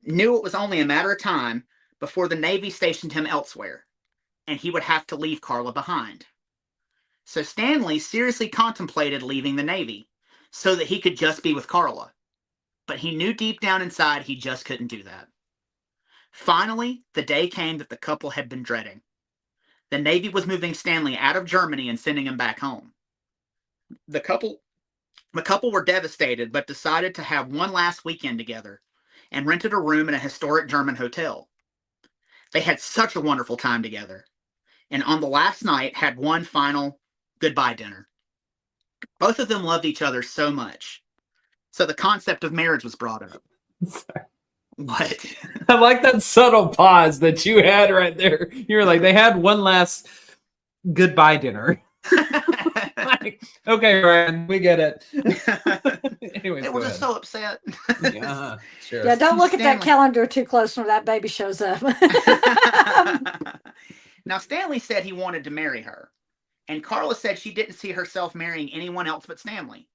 knew it was only a matter of time before the Navy stationed him elsewhere, and he would have to leave Carla behind. So Stanley seriously contemplated leaving the Navy so that he could just be with Carla. But he knew deep down inside he just couldn't do that. Finally, the day came that the couple had been dreading. The Navy was moving Stanley out of Germany and sending him back home. The couple were devastated, but decided to have one last weekend together and rented a room in a historic German hotel. They had such a wonderful time together, and on the last night had one final goodbye dinner. Both of them loved each other so much. So the concept of marriage was brought up. Sorry. What? I like that subtle pause that you had right there. You were like, they had one last goodbye dinner. Like, okay, Ryan, we get it. Anyways, they were just so upset. Yeah, sure. Yeah, don't look at that calendar too close when that baby shows up. Now, Stanley said he wanted to marry her, and Carla said she didn't see herself marrying anyone else but Stanley.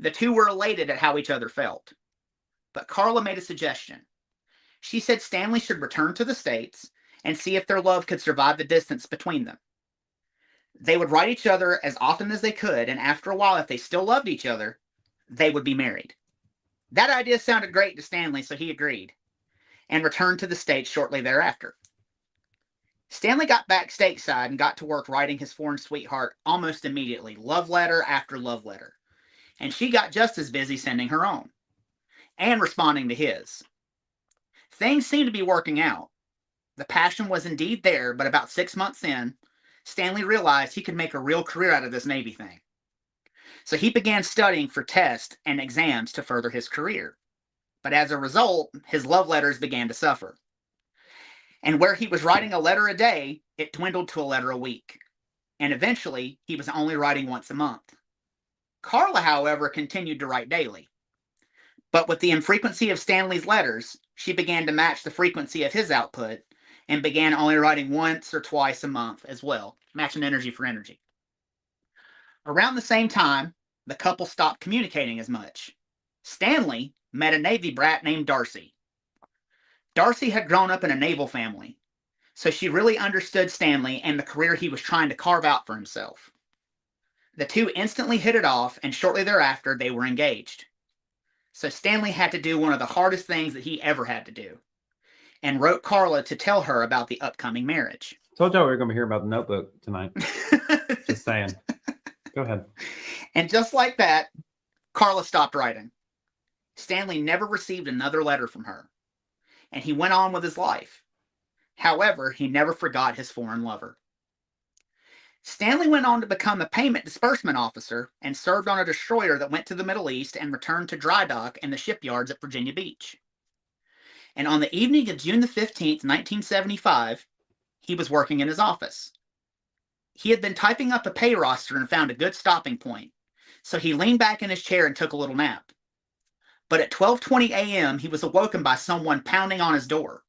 The two were elated at how each other felt. But Carla made a suggestion. She said Stanley should return to the States and see if their love could survive the distance between them. They would write each other as often as they could, and after a while, if they still loved each other, they would be married. That idea sounded great to Stanley, so he agreed, and returned to the States shortly thereafter. Stanley got back stateside and got to work writing his foreign sweetheart almost immediately, love letter after love letter. And she got just as busy sending her own, and responding to his. Things seemed to be working out. The passion was indeed there, but about 6 months in, Stanley realized he could make a real career out of this Navy thing. So he began studying for tests and exams to further his career. But as a result, his love letters began to suffer. And where he was writing a letter a day, it dwindled to a letter a week. And eventually, he was only writing once a month. Carla, however, continued to write daily. But with the infrequency of Stanley's letters, she began to match the frequency of his output and began only writing once or twice a month as well, matching energy for energy. Around the same time, the couple stopped communicating as much. Stanley met a Navy brat named Darcy. Darcy had grown up in a naval family, so she really understood Stanley and the career he was trying to carve out for himself. The two instantly hit it off, and shortly thereafter, they were engaged. So Stanley had to do one of the hardest things that he ever had to do, and wrote Carla to tell her about the upcoming marriage. Told y'all we were going to hear about the Notebook tonight. Just saying. Go ahead. And just like that, Carla stopped writing. Stanley never received another letter from her, and he went on with his life. However, he never forgot his foreign lover. Stanley went on to become a payment disbursement officer and served on a destroyer that went to the Middle East and returned to dry dock in the shipyards at Virginia Beach. And on the evening of June the 15th, 1975, he was working in his office. He had been typing up a pay roster and found a good stopping point, so he leaned back in his chair and took a little nap. But at 12:20 a.m., he was awoken by someone pounding on his door.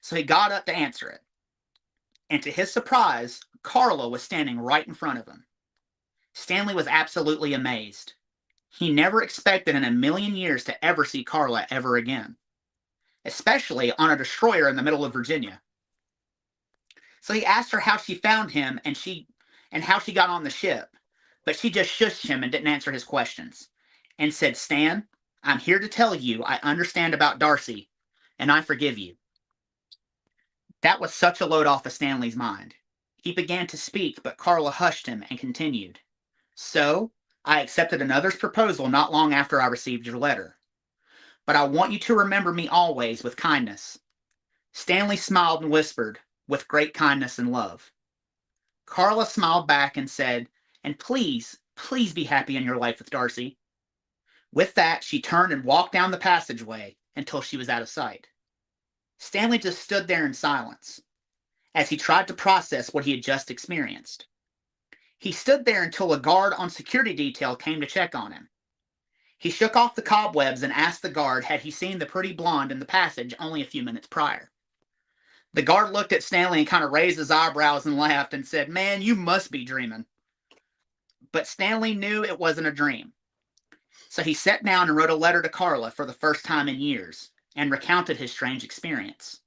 So he got up to answer it. And to his surprise, Carla was standing right in front of him. Stanley was absolutely amazed. He never expected in a million years to ever see Carla ever again, especially on a destroyer in the middle of Virginia. So he asked her how she found him and how she got on the ship, but she just shushed him and didn't answer his questions and said, "Stan, I'm here to tell you I understand about Darcy, and I forgive you." That was such a load off of Stanley's mind. He began to speak, but Carla hushed him and continued. "So, I accepted another's proposal not long after I received your letter. But I want you to remember me always with kindness." Stanley smiled and whispered, "With great kindness and love." Carla smiled back and said, "And please, please be happy in your life with Darcy." With that, she turned and walked down the passageway until she was out of sight. Stanley just stood there in silence as he tried to process what he had just experienced. He stood there until a guard on security detail came to check on him. He shook off the cobwebs and asked the guard had he seen the pretty blonde in the passage only a few minutes prior. The guard looked at Stanley and kind of raised his eyebrows and laughed and said, "Man, you must be dreaming." But Stanley knew it wasn't a dream. So he sat down and wrote a letter to Carla for the first time in years and recounted his strange experience.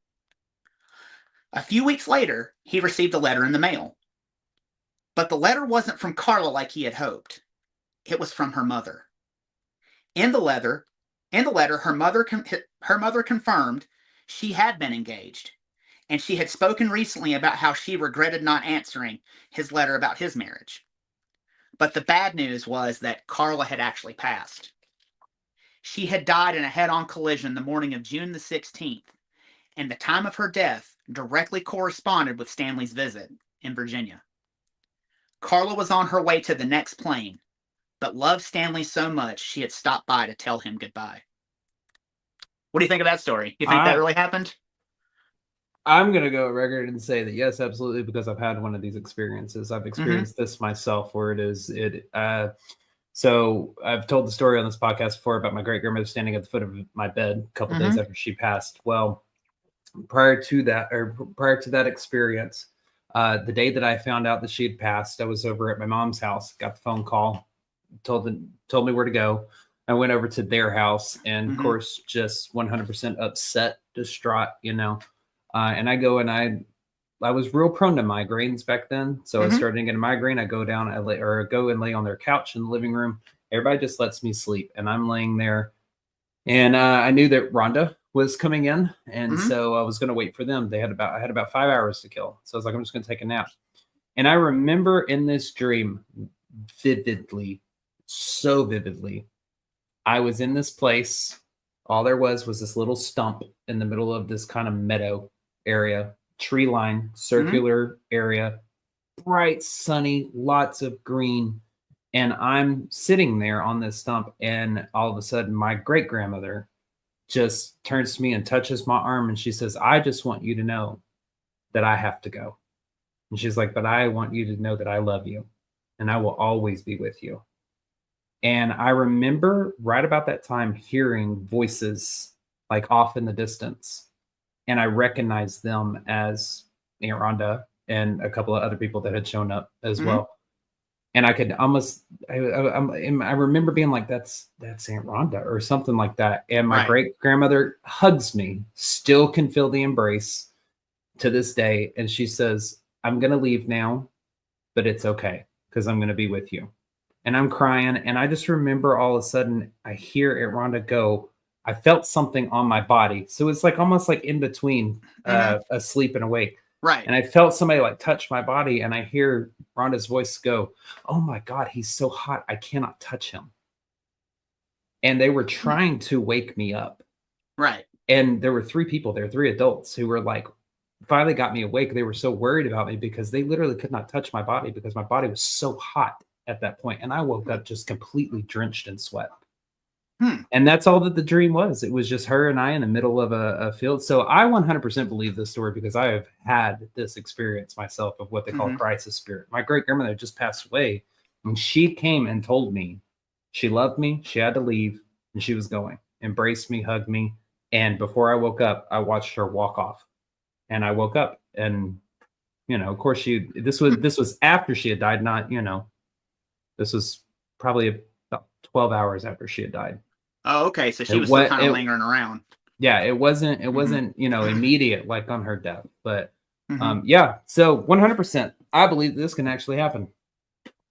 A few weeks later, he received a letter in the mail. But the letter wasn't from Carla like he had hoped. It was from her mother. In the letter, her mother confirmed she had been engaged, and she had spoken recently about how she regretted not answering his letter about his marriage. But the bad news was that Carla had actually passed. She had died in a head-on collision the morning of June the 16th, and the time of her death directly corresponded with Stanley's visit in Virginia. Carla was on her way to the next plane, but loved Stanley so much she had stopped by to tell him goodbye. What do you think of that story? You think that really happened? I'm going to go on record and say that yes, absolutely, because I've had one of these experiences. I've experienced this myself where so I've told the story on this podcast before about my great grandmother standing at the foot of my bed a couple days after she passed. Well, prior to that experience, the day that I found out that she had passed, I was over at my mom's house, got the phone call, told me where to go. I went over to their house and of course, just 100% upset, distraught, and I go and I was real prone to migraines back then. So I started to get a migraine. I go down, go and lay on their couch in the living room. Everybody just lets me sleep. And I'm laying there. And I knew that Rhonda was coming in. And so I was going to wait for them. I had about 5 hours to kill. So I was like, I'm just going to take a nap. And I remember in this dream vividly, so vividly, I was in this place. All there was this little stump in the middle of this kind of meadow area, tree line, circular area, bright, sunny, lots of green. And I'm sitting there on this stump. And all of a sudden, my great grandmother just turns to me and touches my arm. And she says, "I just want you to know that I have to go." And she's like, "But I want you to know that I love you and I will always be with you." And I remember right about that time hearing voices like off in the distance. And I recognized them as Aunt Rhonda and a couple of other people that had shown up as well. And I could almost, I remember being like, that's Aunt Rhonda or something like that. And my great grandmother hugs me, still can feel the embrace to this day. And she says, I'm going to leave now, but it's okay because I'm going to be with you. And I'm crying. And I just remember all of a sudden I hear Aunt Rhonda go, I felt something on my body. So it's like almost like in between asleep and awake. Right. And I felt somebody like touch my body, and I hear Rhonda's voice go, oh my God, he's so hot. I cannot touch him. And they were trying to wake me up. Right. And there were 3 people there, 3 adults who were like, finally got me awake. They were so worried about me because they literally could not touch my body because my body was so hot at that point. And I woke up just completely drenched in sweat. And that's all that the dream was. It was just her and I in the middle of a field. So I 100% believe this story because I have had this experience myself of what they call crisis spirit. My great grandmother just passed away, and she came and told me she loved me, she had to leave, and she was going. Embraced me, hugged me. And before I woke up, I watched her walk off. And I woke up, and of course this was after she had died, not, this was probably about 12 hours after she had died. Oh, okay. So she was still kind of lingering around. Yeah, it wasn't, immediate like on her death. But yeah, so 100%, I believe this can actually happen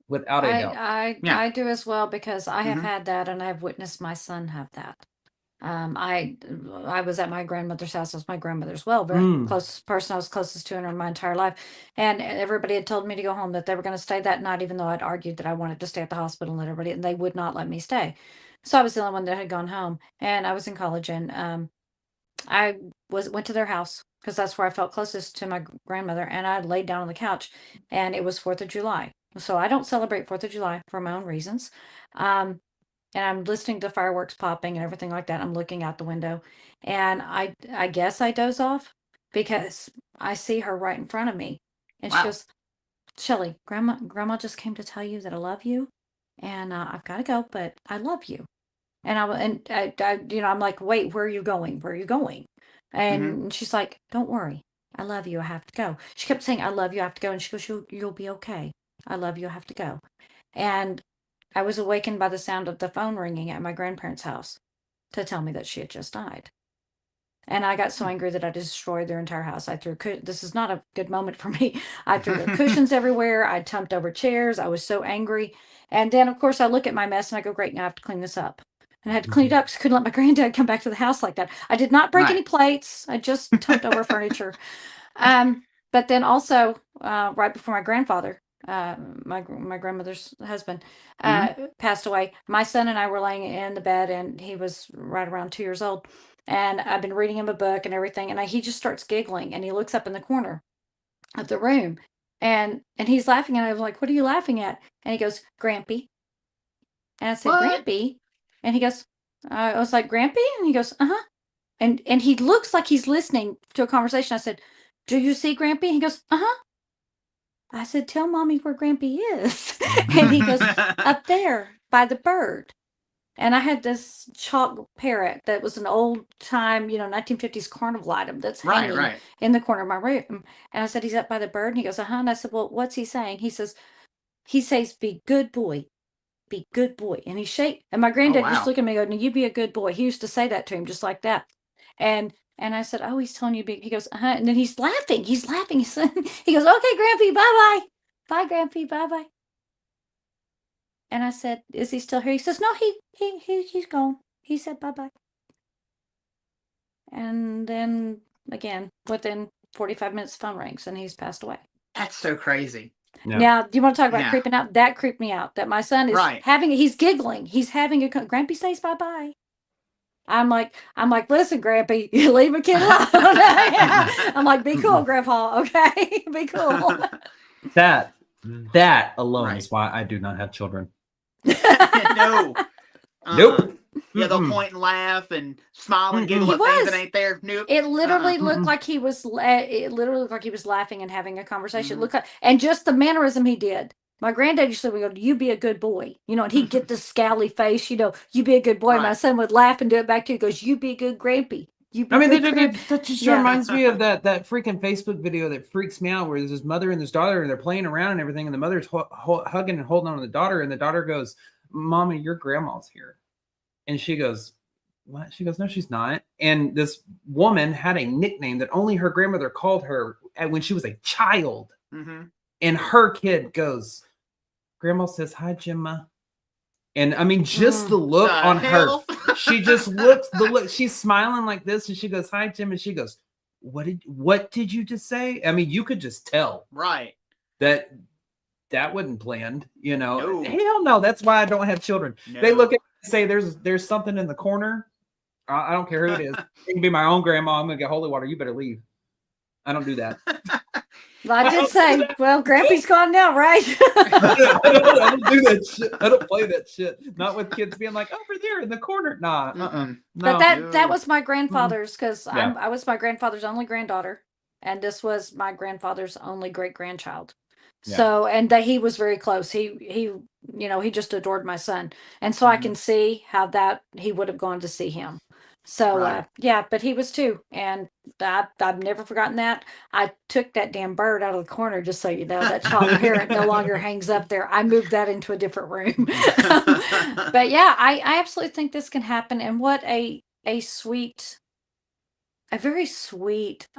without a doubt. I do as well because I have had that, and I've witnessed my son have that. I was at my grandmother's house. It was my grandmother's very closest person I was closest to in my entire life. And everybody had told me to go home, that they were going to stay that night, even though I'd argued that I wanted to stay at the hospital and everybody, and they would not let me stay. So I was the only one that had gone home, and I was in college, and I went to their house because that's where I felt closest to my grandmother, and I laid down on the couch, and it was 4th of July. So I don't celebrate 4th of July for my own reasons. And I'm listening to fireworks popping and everything like that. I'm looking out the window, and I guess I doze off because I see her right in front of me, and she goes, Shelly, grandma just came to tell you that I love you, and I've got to go, but I love you. And I'm like, wait, where are you going? Where are you going? And she's like, don't worry, I love you. I have to go. She kept saying, I love you. I have to go. And she goes, you'll be okay. I love you. I have to go. And I was awakened by the sound of the phone ringing at my grandparents' house to tell me that she had just died. And I got so angry that I destroyed their entire house. This is not a good moment for me. I threw their cushions everywhere. I tumped over chairs. I was so angry. And then, of course, I look at my mess and I go, great, now I have to clean this up. And I had to clean it up because I couldn't let my granddad come back to the house like that. I did not break any plates. I just tumped over furniture. But then also, right before my grandfather, my grandmother's husband, passed away, my son and I were laying in the bed, and he was right around 2 years old. And I've been reading him a book and everything. And he just starts giggling, and he looks up in the corner of the room, and he's laughing. And I was like, what are you laughing at? And he goes, Grampy. And I said, what? Grampy? And he goes, I was like, Grampy? And he goes, uh-huh. And he looks like he's listening to a conversation. I said, do you see Grampy? And he goes, uh-huh. I said, tell Mommy where Grampy is. And he goes, up there by the bird. And I had this chalk parrot that was an old time, 1950s carnival item that's hanging in the corner of my room. And I said, he's up by the bird. And he goes, uh-huh. And I said, well, what's he saying? He says, be good boy. Be good boy. And he shake. And my granddad just looked at me and go, no, you be a good boy. He used to say that to him just like that. And I said, oh, he's telling you he goes, uh-huh. And then he's laughing. He goes, okay, Grampy, bye-bye. Bye, Grampy, bye-bye. And I said, is he still here? He says, no, he's gone. He said bye-bye. And then again, within 45 minutes, the phone rings and he's passed away. That's so crazy. No. Now, do you want to talk about creeping out? That creeped me out. That my son is he's giggling. He's having Grampy says bye-bye. I'm like, listen, Grampy, you leave a kid alone. I'm like, be cool, Grandpa. Okay, be cool. That alone is why I do not have children. No. Nope. Yeah, they'll point and laugh and smile and giggle at things that ain't there. Nope. It literally looked like he was. It literally looked like he was laughing and having a conversation. Look, and just the mannerism he did My granddad used to go, "You be a good boy," and he'd get this scowly face, "You be a good boy." Right. My son would laugh and do it back to you. He goes, "You be a good grampy. You be I mean, good that just reminds me of that freaking Facebook video that freaks me out, where there's this mother and this daughter, and they're playing around and everything, and the mother's hugging and holding on to the daughter, and the daughter goes, "Mommy, your grandma's here," and she goes, "What?" She goes, "No, she's not." And this woman had a nickname that only her grandmother called her when she was a child, and her kid goes, "Grandma says hi, Gemma." And I mean, just the look on her, she just looks she's smiling like this, and she goes, "Hi, Jim," and she goes, what did you just say? I mean, you could just tell, right, that wasn't planned, No. Hell no, that's why I don't have children. No. They look at me and say, there's something in the corner. I don't care who it is. It can be my own grandma. I'm gonna get holy water. You better leave. I don't do that. Well, I did say, well, Grampy's gone now, right? I don't do that shit. I don't play that shit. Not with kids being like, over there in the corner. Nah. No. But that was my grandfather's, because I was my grandfather's only granddaughter, and this was my grandfather's only great grandchild. Yeah. So, and that he was very close. He he just adored my son, and so I can see how that he would have gone to see him. So but he was too, and I've never forgotten that. I took that damn bird out of the corner, just so you know. That child parent no longer hangs up there. I moved that into a different room. But yeah, I absolutely think this can happen, and what a sweet, a very sweet.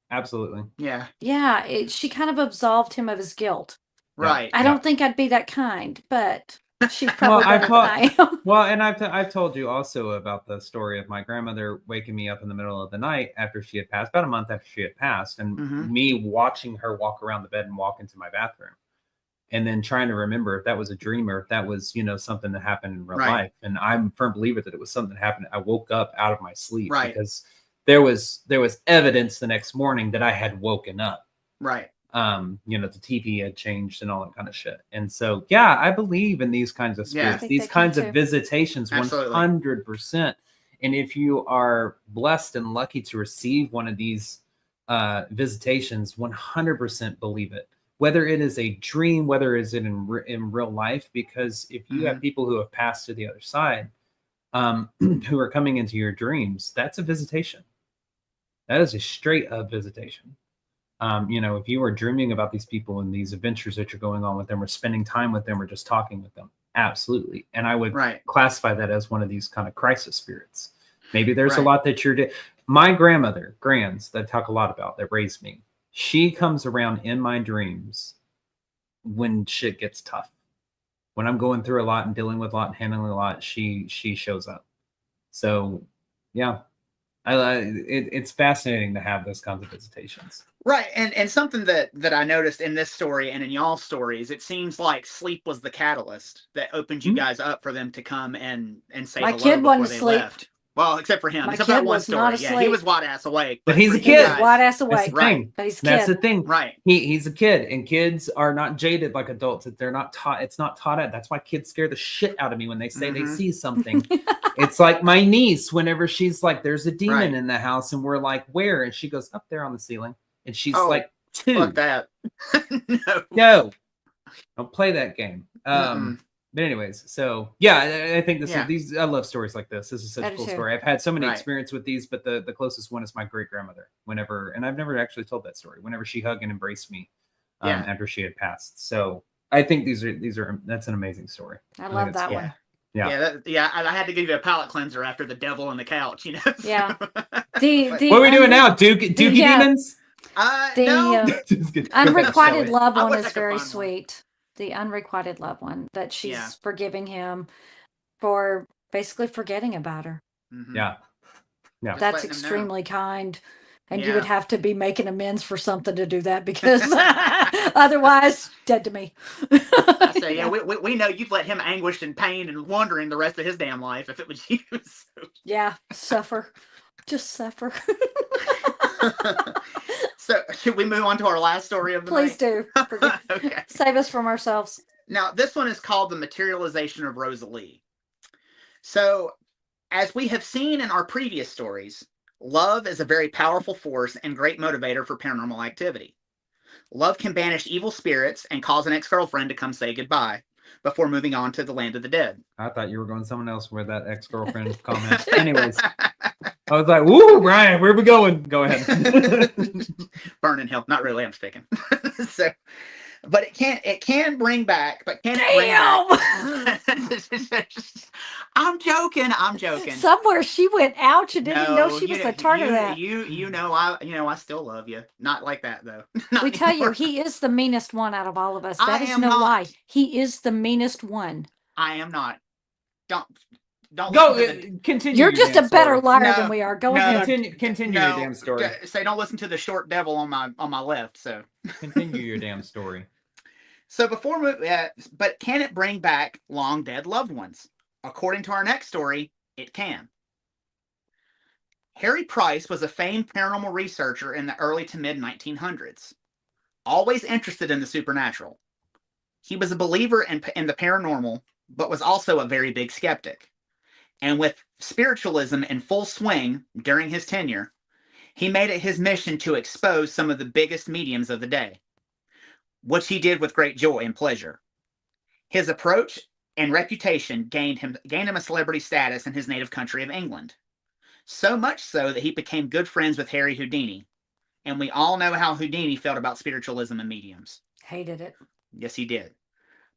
Absolutely. Yeah. Yeah, she kind of absolved him of his guilt. Right. I don't think I'd be that kind, but she's probably better than I am. Well, and I've told you also about the story of my grandmother waking me up in the middle of the night after she had passed, about a month after she had passed, and me watching her walk around the bed and walk into my bathroom, and then trying to remember if that was a dream or if that was, something that happened in real life. And I'm a firm believer that it was something that happened. I woke up out of my sleep because there was evidence the next morning that I had woken up. Right. The TV had changed and all that kind of shit. And so, yeah, I believe in these kinds of spirits, these kinds of visitations, 100%. And if you are blessed and lucky to receive one of these visitations, 100% believe it. Whether it is a dream, whether it is in real life, because if you have people who have passed to the other side, who are coming into your dreams, that's a visitation. That is a straight up visitation. If you are dreaming about these people and these adventures that you're going on with them, or spending time with them, or just talking with them, absolutely. And I would classify that as one of these kind of crisis spirits. Maybe there's a lot that you're doing. My grandmother, Grands, that I talk a lot about, that raised me, she comes around in my dreams when shit gets tough. When I'm going through a lot and dealing with a lot and handling a lot, she shows up. So, yeah. It's fascinating to have those kinds of visitations. Right. And something that I noticed in this story and in y'all's stories, it seems like sleep was the catalyst that opened you guys up for them to come and say my hello kid before wasn't they asleep. left. Well, except for him. My Except kid that one was story. not Yeah, he asleep. was wide ass awake. But he's a kid. He was wide ass awake. That's the thing. But he's a kid. That's the thing. Right. He's a kid, and kids are not jaded like adults. They're not taught. It's not taught at. That's why kids scare the shit out of me when they say they see something. It's like my niece, whenever she's like, "There's a demon in the house," and we're like, "Where?" And she goes, "Up there on the ceiling." And she's like 2. Fuck that. No. Don't play that game. But anyways, so yeah, I think these I love stories like this. This is such a cool story. I've had so many experience with these, but the closest one is my great grandmother. And I've never actually told that story. Whenever she hugged and embraced me after she had passed. So I think these are that's an amazing story. I love that one. Yeah. I had to give you a palate cleanser after the devil on the couch. Yeah. What are we doing now? Dookie demons? No. Unrequited love one is very sweet. The unrequited love one, that she's forgiving him for basically forgetting about her. Yeah. That's extremely kind. And you would have to be making amends for something to do that, because otherwise, dead to me. I say, we know you've let him anguish and pain and wandering the rest of his damn life if it was you. So. Yeah, suffer. Just suffer. So, should we move on to our last story of the night? Please do. Okay. Save us from ourselves. Now, this one is called The Materialization of Rosalie. So, as we have seen in our previous stories, love is a very powerful force and great motivator for paranormal activity. Love can banish evil spirits and cause an ex-girlfriend to come say goodbye before moving on to the land of the dead. I thought you were going someone else with that ex-girlfriend comment. Anyways, I was like, "Woo, Brian, where are we going?" Go ahead. Burn in hell. Not really. I'm speaking. So, but it can bring back. But can it bring back? I'm joking. Somewhere she went, ouch, and didn't even know she was the target of that. I still love you. Not like that though. We tell you, he is the meanest one out of all of us. That is no lie. He is the meanest one. I am not. Don't go continue. You're just a better liar than we are. Go ahead. Continue your damn story. Say don't listen to the short devil on my left. So continue your damn story. So but can it bring back long dead loved ones? According to our next story, it can. Harry Price was a famed paranormal researcher in the early to mid 1900s, always interested in the supernatural. He was a believer in the paranormal, but was also a very big skeptic. And with spiritualism in full swing during his tenure, he made it his mission to expose some of the biggest mediums of the day, which he did with great joy and pleasure. His approach and reputation gained him a celebrity status in his native country of England. So much so that he became good friends with Harry Houdini. And we all know how Houdini felt about spiritualism and mediums. Hated it. Yes, he did.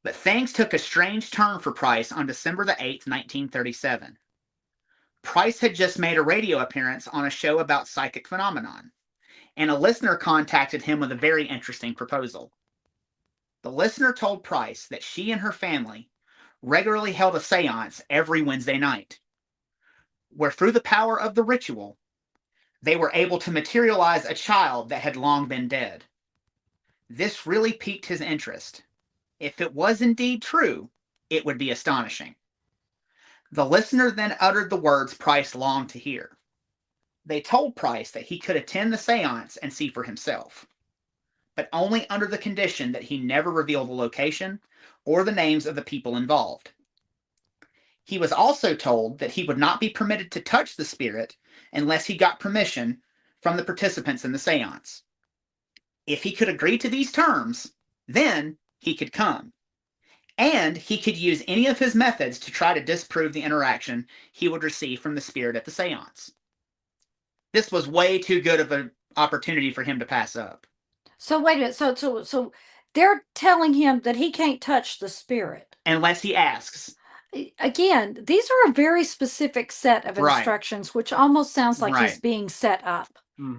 But things took a strange turn for Price on December the 8th, 1937. Price had just made a radio appearance on a show about psychic phenomenon, and a listener contacted him with a very interesting proposal. The listener told Price that she and her family regularly held a seance every Wednesday night, where through the power of the ritual, they were able to materialize a child that had long been dead. This really piqued his interest. If it was indeed true, it would be astonishing. The listener then uttered the words Price longed to hear. They told Price that he could attend the seance and see for himself, but only under the condition that he never reveal the location or the names of the people involved. He was also told that he would not be permitted to touch the spirit unless he got permission from the participants in the seance. If he could agree to these terms, then he could come, and he could use any of his methods to try to disprove the interaction he would receive from the spirit at the seance. This was way too good of an opportunity for him to pass up. So wait a minute. So they're telling him that he can't touch the spirit unless he asks. Again, these are a very specific set of instructions, which almost sounds like he's being set up.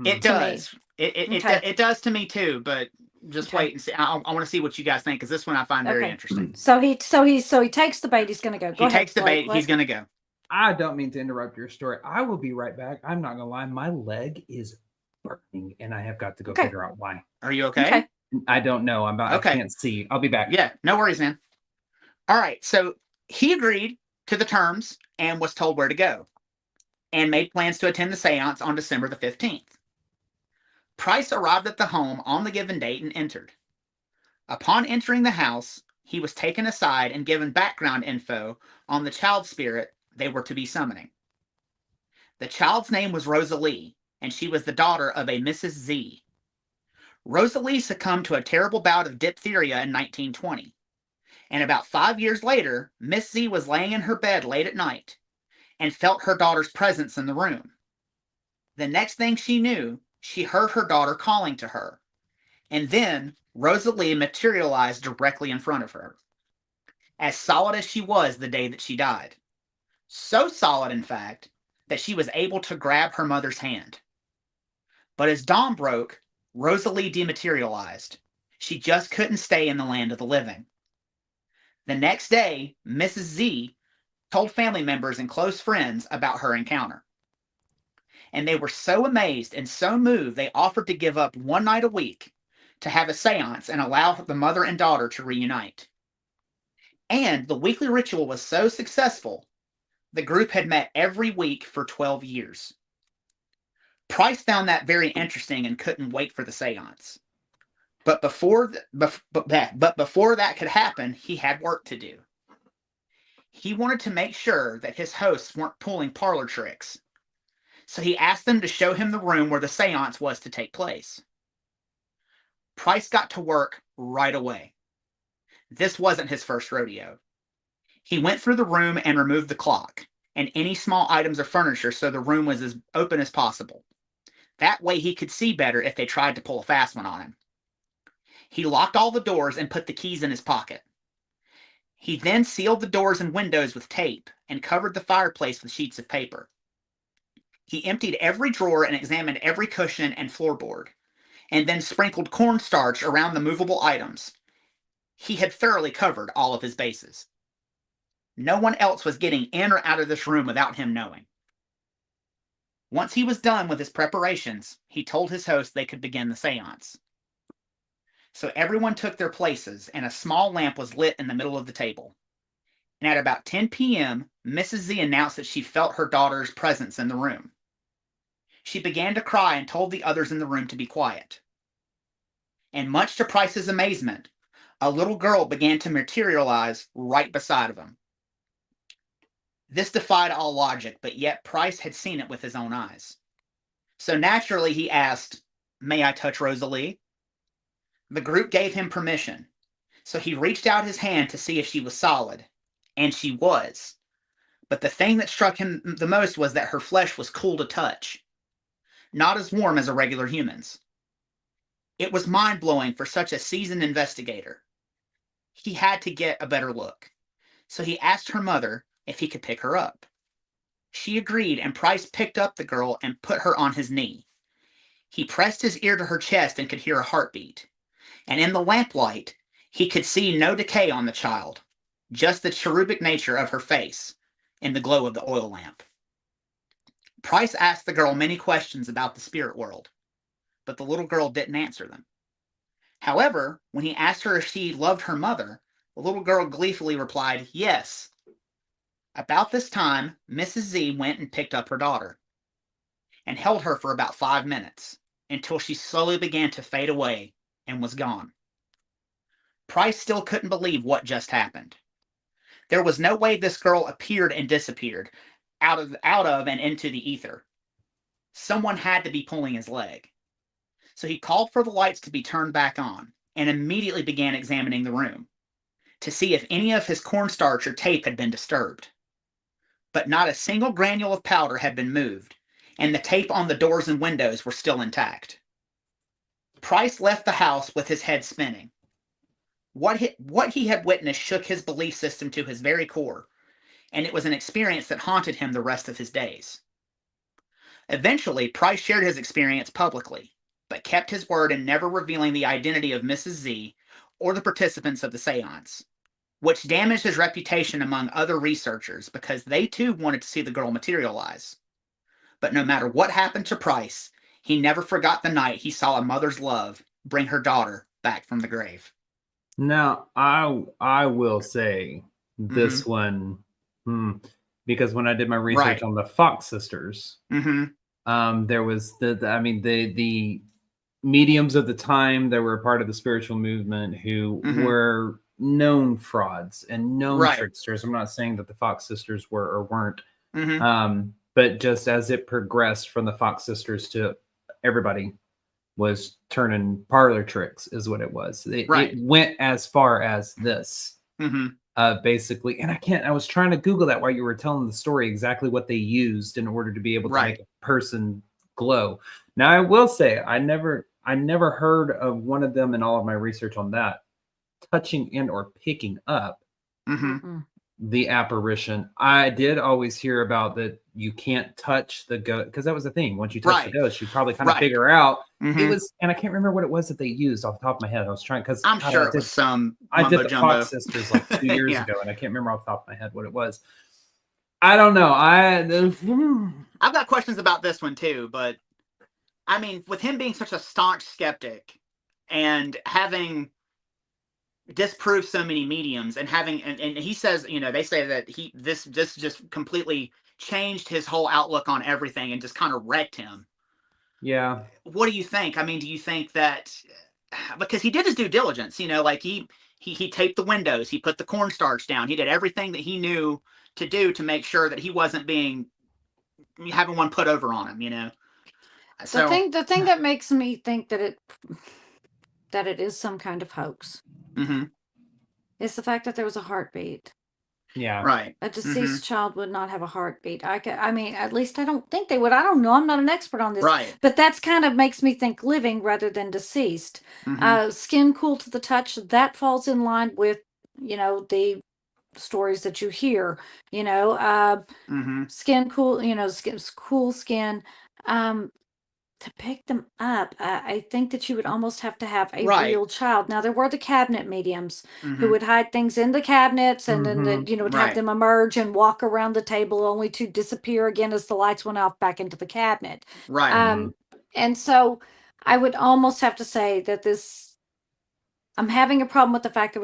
It does. It does to me too, but just wait and see. I want to see what you guys think, because this one I find very interesting. So he takes the bait. He's going to go. He takes the bait. He's going to go. I don't mean to interrupt your story. I will be right back. I'm not going to lie. My leg is burning, and I have got to go figure out why. Are you okay? I don't know. I can't see. I'll be back. Yeah, no worries, man. All right. So he agreed to the terms and was told where to go, and made plans to attend the seance on December the 15th. Price arrived at the home on the given date and entered. Upon entering the house, he was taken aside and given background info on the child spirit they were to be summoning. The child's name was Rosalie, and she was the daughter of a Mrs. Z. Rosalie succumbed to a terrible bout of diphtheria in 1920, and about 5 years later, Miss Z was laying in her bed late at night and felt her daughter's presence in the room. The next thing she knew, she heard her daughter calling to her, and then Rosalie materialized directly in front of her, as solid as she was the day that she died. So solid, in fact, that she was able to grab her mother's hand. But as dawn broke, Rosalie dematerialized. She just couldn't stay in the land of the living. The next day, Mrs. Z told family members and close friends about her encounter. And they were so amazed and so moved, they offered to give up one night a week to have a seance and allow the mother and daughter to reunite. And the weekly ritual was so successful, the group had met every week for 12 years. Price found that very interesting and couldn't wait for the seance. But before that could happen, he had work to do. He wanted to make sure that his hosts weren't pulling parlor tricks. So he asked them to show him the room where the seance was to take place. Price got to work right away. This wasn't his first rodeo. He went through the room and removed the clock and any small items of furniture so the room was as open as possible. That way he could see better if they tried to pull a fast one on him. He locked all the doors and put the keys in his pocket. He then sealed the doors and windows with tape and covered the fireplace with sheets of paper. He emptied every drawer and examined every cushion and floorboard, and then sprinkled cornstarch around the movable items. He had thoroughly covered all of his bases. No one else was getting in or out of this room without him knowing. Once he was done with his preparations, he told his host they could begin the seance. So everyone took their places, and a small lamp was lit in the middle of the table. And at about 10 p.m., Mrs. Z announced that she felt her daughter's presence in the room. She began to cry and told the others in the room to be quiet. And much to Price's amazement, a little girl began to materialize right beside of him. This defied all logic, but yet Price had seen it with his own eyes. So naturally he asked, "May I touch Rosalie?" The group gave him permission, so he reached out his hand to see if she was solid, and she was. But the thing that struck him the most was that her flesh was cool to touch, not as warm as a regular human's. It was mind-blowing for such a seasoned investigator. He had to get a better look, so he asked her mother if he could pick her up. She agreed, and Price picked up the girl and put her on his knee. He pressed his ear to her chest and could hear a heartbeat. And in the lamplight, he could see no decay on the child, just the cherubic nature of her face in the glow of the oil lamp. Price asked the girl many questions about the spirit world, but the little girl didn't answer them. However, when he asked her if she loved her mother, the little girl gleefully replied, yes. About this time, Mrs. Z went and picked up her daughter and held her for about 5 minutes until she slowly began to fade away and was gone. Price still couldn't believe what just happened. There was no way this girl appeared and disappeared out of and into the ether. Someone had to be pulling his leg. So he called for the lights to be turned back on and immediately began examining the room to see if any of his cornstarch or tape had been disturbed. But not a single granule of powder had been moved, and the tape on the doors and windows were still intact. Price left the house with his head spinning. What he had witnessed shook his belief system to his very core, and it was an experience that haunted him the rest of his days. Eventually, Price shared his experience publicly, but kept his word in never revealing the identity of Mrs. Z or the participants of the seance, which damaged his reputation among other researchers because they too wanted to see the girl materialize. But no matter what happened to Price, he never forgot the night he saw a mother's love bring her daughter back from the grave. Now, I will say this one, because when I did my research on the Fox sisters, there was the mediums of the time that were a part of the spiritual movement who were known frauds and known tricksters. I'm not saying that the Fox sisters were or weren't, but just as it progressed from the Fox sisters to everybody was turning parlor tricks is what it was. It went as far as this, basically. And I was trying to Google that while you were telling the story, exactly what they used in order to be able to make a person glow. Now, I will say, I never heard of one of them in all of my research on that touching in or picking up the apparition. I did always hear about that you can't touch the ghost, because that was the thing. Once you touch the ghost, you probably kind of figure out it was. And I can't remember what it was that they used off the top of my head. I was trying, because I'm sure it was some. I did the Fox sisters like 2 years ago, and I can't remember off the top of my head what it was. I don't know. I've got questions about this one too, but I mean, with him being such a staunch skeptic and having disproved so many mediums and having, and he says, they say that this just completely changed his whole outlook on everything and just kind of wrecked him. Yeah. What do you think? I mean, do you think that, because he did his due diligence, like he taped the windows, he put the cornstarch down, he did everything that he knew to do to make sure that he wasn't having one put over on him, So the thing that makes me think that that it is some kind of hoax. Mm-hmm. It's the fact that there was a heartbeat. Yeah. Right. A deceased child would not have a heartbeat. I mean, at least I don't think they would. I don't know. I'm not an expert on this. Right. But that's kind of makes me think living rather than deceased. Mm-hmm. Skin cool to the touch, that falls in line with, the stories that you hear, Mm-hmm. skin cool, cool skin. To pick them up, I think that you would almost have to have a Right. real child. Now, there were the cabinet mediums who Mm-hmm. would hide things in the cabinets and then, would have Right. them emerge and walk around the table only to disappear again as the lights went off back into the cabinet. Right. And so I would almost have to say that I'm having a problem with the fact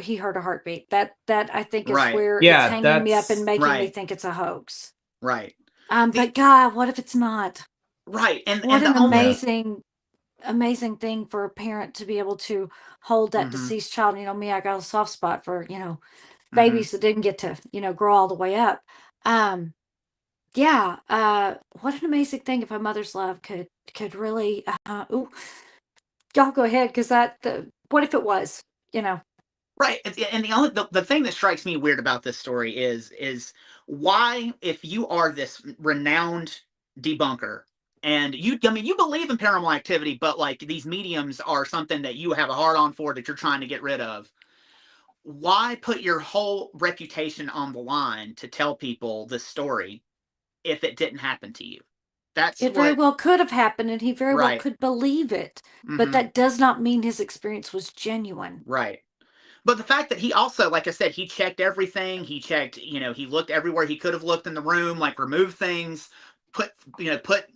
he heard a heartbeat. That I think is Right. where Yeah, it's hanging me up that's and making me right. think it's a hoax. Right. But God, what if it's not? Right. And What and an the only amazing thing for a parent to be able to hold that Mhm. deceased child. Me, I got a soft spot for, Mhm. babies that didn't get to, grow all the way up. Yeah, what an amazing thing if a mother's love could really, ooh, y'all go ahead, because what if it was, Right. And the thing that strikes me weird about this story is why, if you are this renowned debunker and you believe in paranormal activity, but like these mediums are something that you have a hard on for, that you're trying to get rid of, why put your whole reputation on the line to tell people this story if it didn't happen to you? That's it very what well could have happened and he very well Right. could believe it, but Mhm. that does not mean his experience was genuine. Right. But the fact that he also, like I said, he checked everything. He checked, he looked everywhere he could have looked in the room, like removed things, put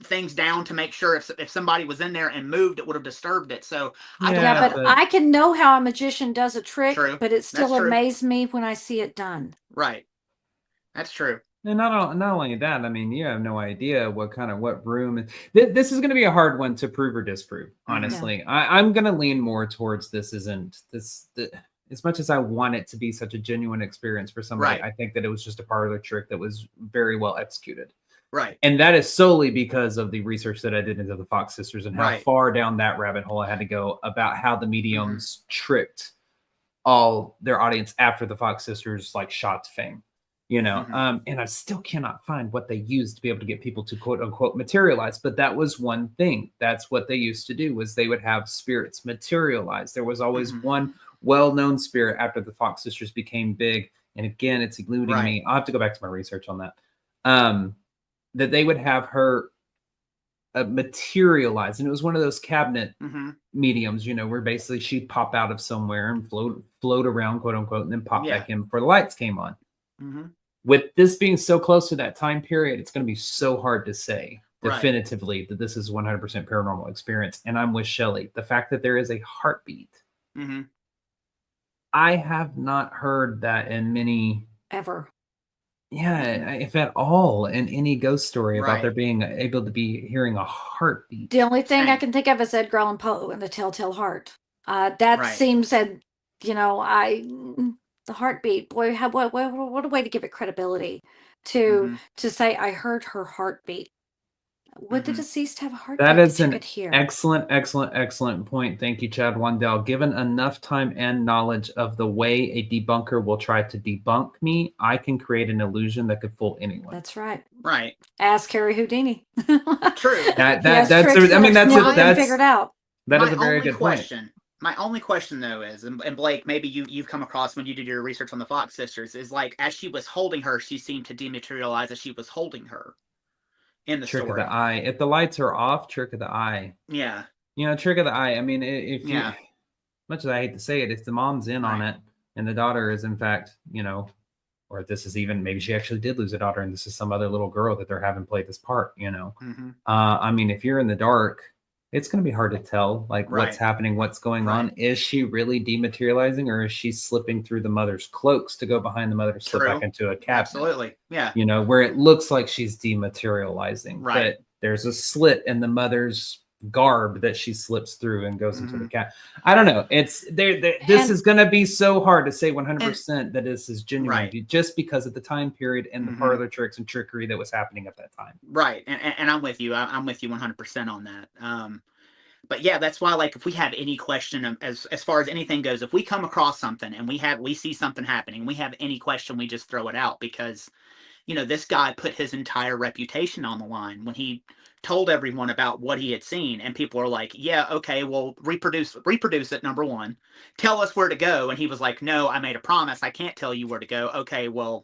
things down to make sure if somebody was in there and moved, it would have disturbed it. So I don't Yeah, know. but I can know how a magician does a trick, True. but it That's still true. amazes me when I see it done. Right. That's true. And not only that, I mean, you have no idea what room. This is going to be a hard one to prove or disprove. Honestly, I'm going to lean more towards this. As much as I want it to be such a genuine experience for somebody, Right. I think that it was just a parlor trick that was very well executed. Right. And that is solely because of the research that I did into the Fox sisters and how Right. far down that rabbit hole I had to go about how the mediums tricked all their audience after the Fox sisters shot to fame. And I still cannot find what they used to be able to get people to quote unquote materialize. But that was one thing. That's what they used to do, was they would have spirits materialize. There was always one well-known spirit after the Fox sisters became big. And again, it's eluding me. I'll have to go back to my research on that. That they would have her materialize. And it was one of those cabinet mediums, where basically she'd pop out of somewhere and float around, quote unquote, and then pop back in before the lights came on. With this being so close to that time period, it's going to be so hard to say definitively that this is 100% paranormal experience. And I'm with Shelley. The fact that there is a heartbeat, I have not heard that in many ever. Yeah, if at all, in any ghost story about there being able to be hearing a heartbeat. The only thing I can think of is Edgar Allan Poe and the Telltale Heart. That seems, the heartbeat. Boy, what a way to give it credibility to say I heard her heartbeat. Would the deceased have a heartbeat That is you an could hear? excellent point. Thank you, Chad Wandell. Given enough time and knowledge of the way a debunker will try to debunk me, I can create an illusion that could fool anyone. That's right. Right. Ask Harry Houdini. True. That's figured out. That is a very good question. Point. My only question, though, is, and Blake, maybe you've come across when you did your research on the Fox sisters, is as she was holding her, she seemed to dematerialize as she was holding her in the trick story. Of the eye. If the lights are off, trick of the eye. Yeah. Trick of the eye. I mean, if you, much as I hate to say it, if the mom's in on it and the daughter is in fact, or this is even, maybe she actually did lose a daughter and this is some other little girl that they're having play this part, I mean, if you're in the dark, it's going to be hard to tell what's happening, what's going on. Is she really dematerializing, or is she slipping through the mother's cloaks to go behind the mother to slip back into a cabinet? Absolutely. Yeah. Where it looks like she's dematerializing, but there's a slit in the mother's garb that she slips through and goes into the cat. I don't know. It's this is going to be so hard to say 100% that this is genuine, just because of the time period and the parlor tricks and trickery that was happening at that time. Right. And I'm with you. I'm with you 100% on that. But yeah, that's why, like, if we have any question as far as anything goes, if we come across something and we see something happening, we have any question, we just throw it out, because this guy put his entire reputation on the line when he told everyone about what he had seen, and people are like, yeah, okay, well, reproduce it, number one, tell us where to go. And he was like, no, I made a promise, I can't tell you where to go. Okay, well,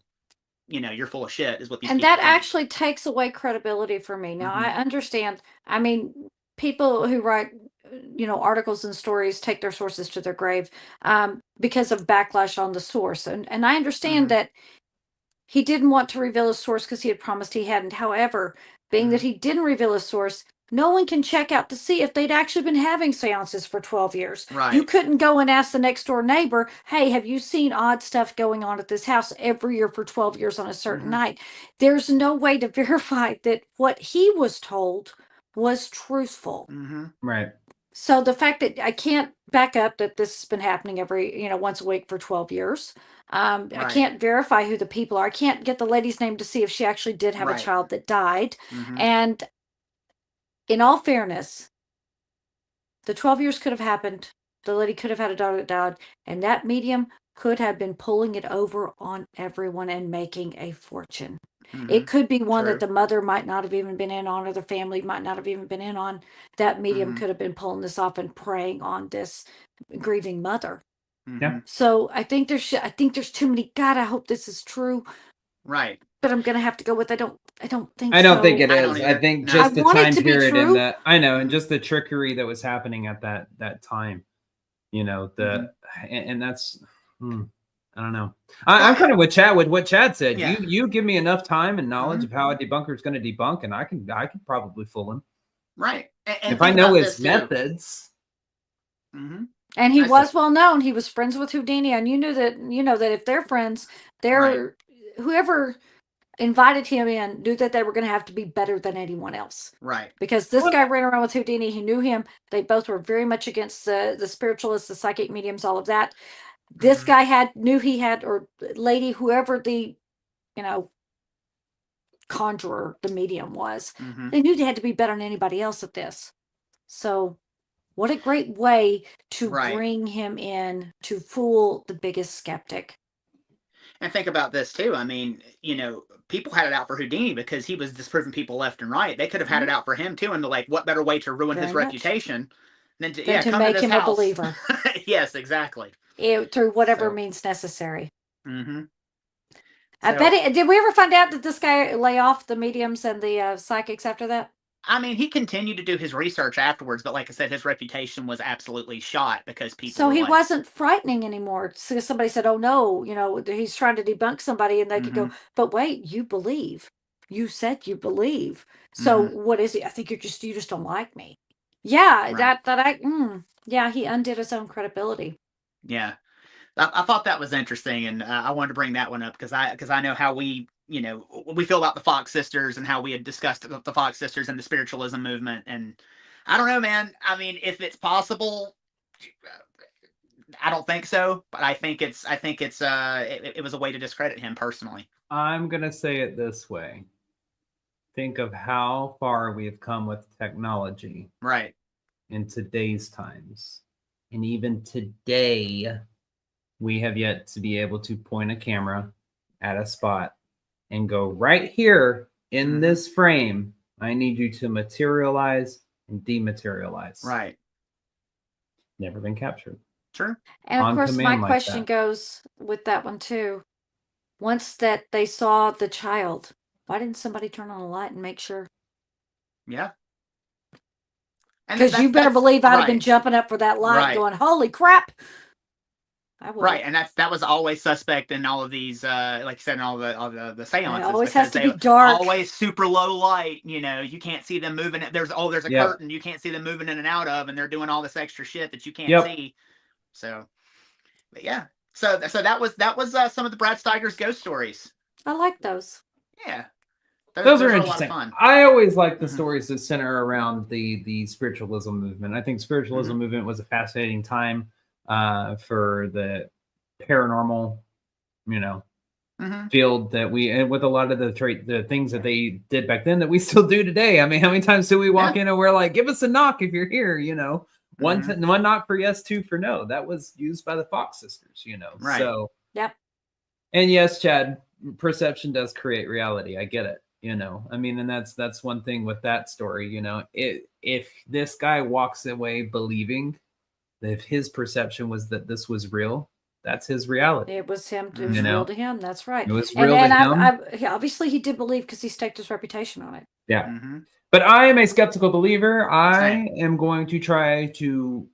you're full of shit, is what these and people that think. actually takes away credibility for me. Now, I understand. I mean, people who write, articles and stories take their sources to their grave because of backlash on the source. And I understand that he didn't want to reveal his source because he had promised he hadn't. However, being that he didn't reveal his source, no one can check out to see if they'd actually been having seances for 12 years. Right. You couldn't go and ask the next door neighbor, hey, have you seen odd stuff going on at this house every year for 12 years on a certain night? There's no way to verify that what he was told was truthful. Right. So the fact that I can't back up that this has been happening every, once a week for 12 years. I can't verify who the people are. I can't get the lady's name to see if she actually did have a child that died. And in all fairness, the 12 years could have happened. The lady could have had a daughter that died, and that medium could have been pulling it over on everyone and making a fortune. It could be one that the mother might not have even been in on, or the family might not have even been in on. That medium could have been pulling this off and preying on this grieving mother. Yeah. So I think there's too many. God, I hope this is true. Right. But I'm gonna have to go with I don't think I don't so. think it I is. don't I either. think No. just I the want it time to be period true. and that I know, and just the trickery that was happening at that time. And that's I don't know. I'm kind of with what Chad said. Yeah. You give me enough time and knowledge of how a debunker is going to debunk, and I could probably fool him. Right. And if I know his methods. And he was well known. He was friends with Houdini, and you know that if they're friends, whoever invited him in knew that they were going to have to be better than anyone else. Right. Because this guy ran around with Houdini. He knew him. They both were very much against the spiritualists, the psychic mediums, all of that. This guy knew he had, or lady, whoever the, conjurer, the medium was. They knew they had to be better than anybody else at this. So what a great way to bring him in to fool the biggest skeptic. And think about this too. I mean, people had it out for Houdini because he was disproving people left and right. They could have had it out for him too, and like, what better way to ruin his reputation than to come make to this him house. A believer? Yes, exactly. Through whatever means necessary. I bet did we ever find out that this guy lay off the mediums and the psychics after that? I mean, he continued to do his research afterwards, but like I said, his reputation was absolutely shot because people. So he wasn't frightening anymore. So somebody said, "Oh no, he's trying to debunk somebody," and they could go, "But wait, you believe? You said you believe. So what is it? I think you just don't like me." Yeah, yeah, he undid his own credibility. Yeah, I thought that was interesting, and I wanted to bring that one up because I know how we feel about the Fox sisters and how we had discussed the Fox sisters and the spiritualism movement. And I don't know, man. I mean, if it's possible, I don't think so, but I think it was a way to discredit him personally. I'm going to say it this way. Think of how far we have come with technology. Right. In today's times. And even today, we have yet to be able to point a camera at a spot and go, right here in this frame, I need you to materialize and dematerialize. Right. Never been captured. Sure. And of course, my question goes with that one too. Once that they saw the child, why didn't somebody turn on a light and make sure? Yeah. Because you better believe I'd have been jumping up for that light going, holy crap. Right, and that was always suspect in all of these, like you said, in all the seances. It always has to be dark. Always super low light. You can't see them moving. There's a curtain you can't see them moving in and out of, and they're doing all this extra shit that you can't see. So, but yeah, so that was some of the Brad Steiger's ghost stories. I like those. Yeah, those are interesting. A lot of fun. I always like the stories that center around the spiritualism movement. I think spiritualism movement was a fascinating time. For the paranormal, field that and with a lot of the things that they did back then that we still do today. I mean, how many times do we walk in and we're like, give us a knock if you're here, you know, one knock for yes, two for no. That was used by the Fox sisters, you know. Right. So yep. And yes, Chad, perception does create reality. I get it, you know. I mean, and that's one thing with that story, you know. If this guy walks away believing that if his perception was that this was real, that's his reality. It was him. It was real to him. That's right. It was real to him. Obviously, he did believe because he staked his reputation on it. Yeah. But I am a skeptical believer. I am going to try to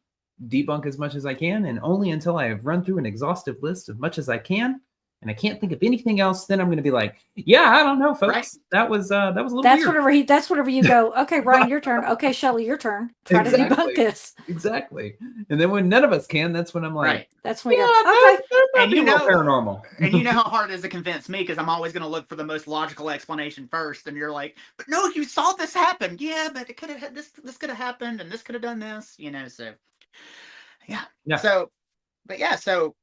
debunk as much as I can, and only until I have run through an exhaustive list as much as I can. And I can't think of anything else, then I'm going to be like, yeah, I don't know, folks. Right. That was a little weird. That's whenever you go, okay, Ryan, your turn. Okay, Shelley, your turn. Try to debunk this. Exactly. And then when none of us can, that's when I'm like, that's when okay. And you know, paranormal. And you know how hard it is to convince me because I'm always going to look for the most logical explanation first. And you're like, but no, you saw this happen. Yeah, but it could have this could have happened, and this could have done this. You know, so yeah. So, but yeah, so.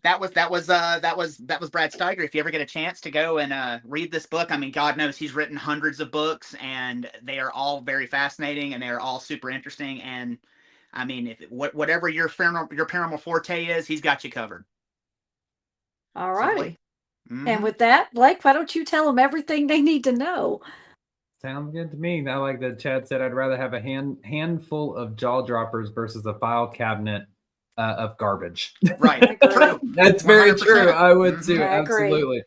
That was Brad Steiger. If you ever get a chance to go and read this book, I mean, God knows he's written hundreds of books, and they are all very fascinating, and they are all super interesting. And I mean, whatever your paranormal forte is, he's got you covered. All righty. And with that, Blake, why don't you tell them everything they need to know? Sounds good to me. I like that Chad said, I'd rather have a handful of jaw droppers versus a file cabinet of garbage. Right. True. That's very true. I would too. Absolutely.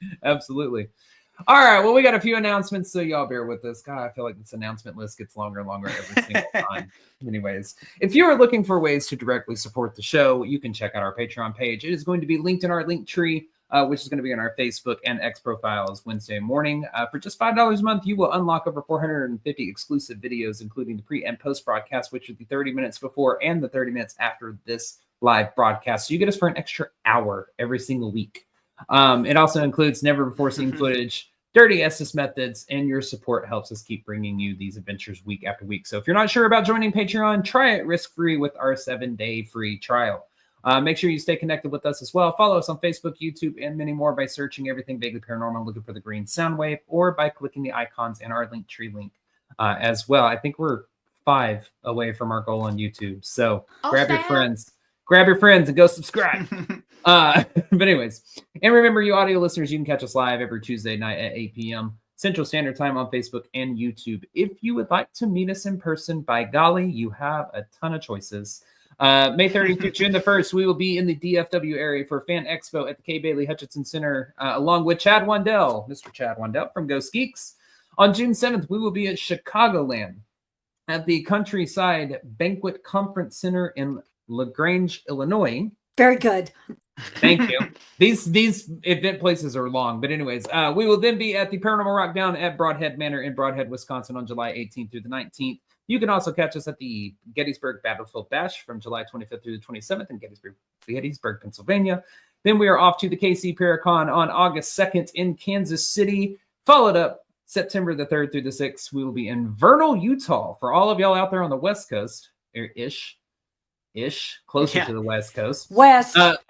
All right. Well, we got a few announcements, so y'all bear with us. God, I feel like this announcement list gets longer and longer every single time. Anyways, if you are looking for ways to directly support the show, you can check out our Patreon page. It is going to be linked in our link tree, which is going to be on our Facebook and X profiles Wednesday morning. For just $5 a month, you will unlock over 450 exclusive videos, including the pre and post broadcast, which is the 30 minutes before and the 30 minutes after this live broadcast. So you get us for an extra hour every single week. It also includes never before seen footage, dirty Estes methods, and your support helps us keep bringing you these adventures week after week. So if you're not sure about joining Patreon, try it risk-free with our 7-day free trial. Make sure you stay connected with us as well. Follow us on Facebook, YouTube, and many more by searching Everything Vaguely Paranormal, looking for the green sound wave, or by clicking the icons in our link tree link as well. I think we're 5 away from our goal on YouTube. So grab your friends and go subscribe. But anyways, and remember, you audio listeners, you can catch us live every Tuesday night at 8 p.m. Central Standard Time on Facebook and YouTube. If you would like to meet us in person, by golly, you have a ton of choices. May 30th through June the 1st, we will be in the DFW area for Fan Expo at the K. Bailey Hutchinson Center, along with Chad Wandell, Mr. Chad Wandell from Ghost Geeks. On June 7th, we will be at Chicagoland at the Countryside Banquet Conference Center in LaGrange, Illinois. Very good. Thank you. These event places are long, but anyways, we will then be at the Paranormal Rock Down at Broadhead Manor in Broadhead, Wisconsin on July 18th through the 19th. You can also catch us at the Gettysburg Battlefield Bash from July 25th through the 27th in Gettysburg, Pennsylvania. Then we are off to the KC Paracon on August 2nd in Kansas City. Followed up September the 3rd through the 6th. We will be in Vernal, Utah. For all of y'all out there on the West Coast, closer to the West Coast. West. West,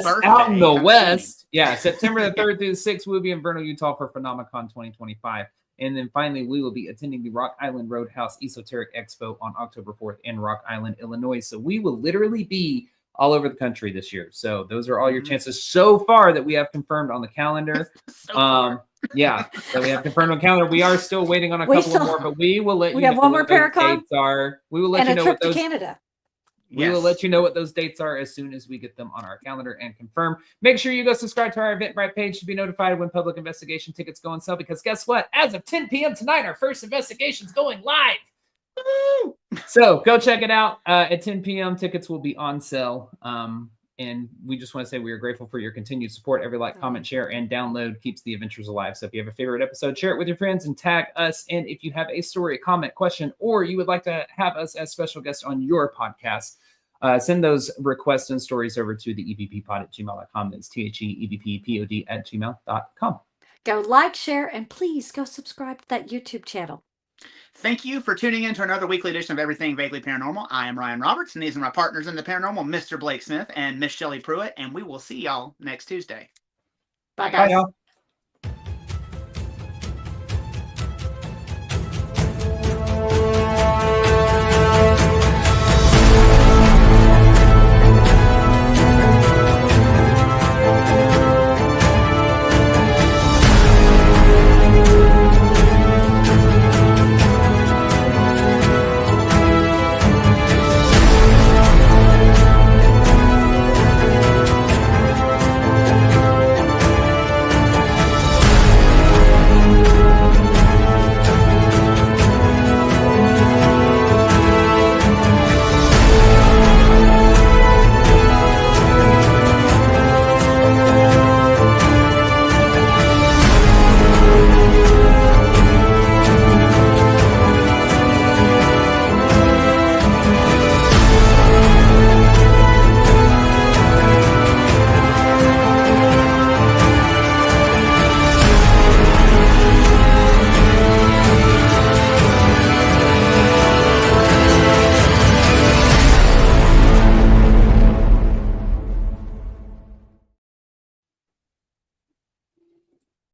out in the West. Yeah, September the 3rd through the 6th, we'll be in Vernal, Utah for Phenomenon 2025. And then finally, we will be attending the Rock Island Roadhouse Esoteric Expo on October 4th in Rock Island, Illinois. So we will literally be all over the country this year. So those are all your chances so far that we have confirmed on the calendar. Yeah, so we have confirmed on the calendar. We are still waiting on a couple more, but we will let you know what those dates are. We will let you know what those Canada. We will let you know what those dates are as soon as we get them on our calendar and confirm. Make sure you go subscribe to our Eventbrite page to be notified when public investigation tickets go on sale, because guess what? As of 10 p.m. tonight, our first investigation is going live. Woo! So go check it out. At 10 p.m., tickets will be on sale. And we just want to say we are grateful for your continued support. Every like, comment, share, and download keeps the adventures alive. So if you have a favorite episode, share it with your friends and tag us. And if you have a story, comment, question, or you would like to have us as special guests on your podcast, send those requests and stories over to the evppod@gmail.com. That's THEEVPPOD@gmail.com. Go like, share, and please go subscribe to that YouTube channel. Thank you for tuning in to another weekly edition of Everything Vaguely Paranormal. I am Ryan Roberts, and these are my partners in the paranormal, Mr. Blake Smith and Miss Shelley Pruitt, and we will see y'all next Tuesday. Bye, Bye, guys. y'all.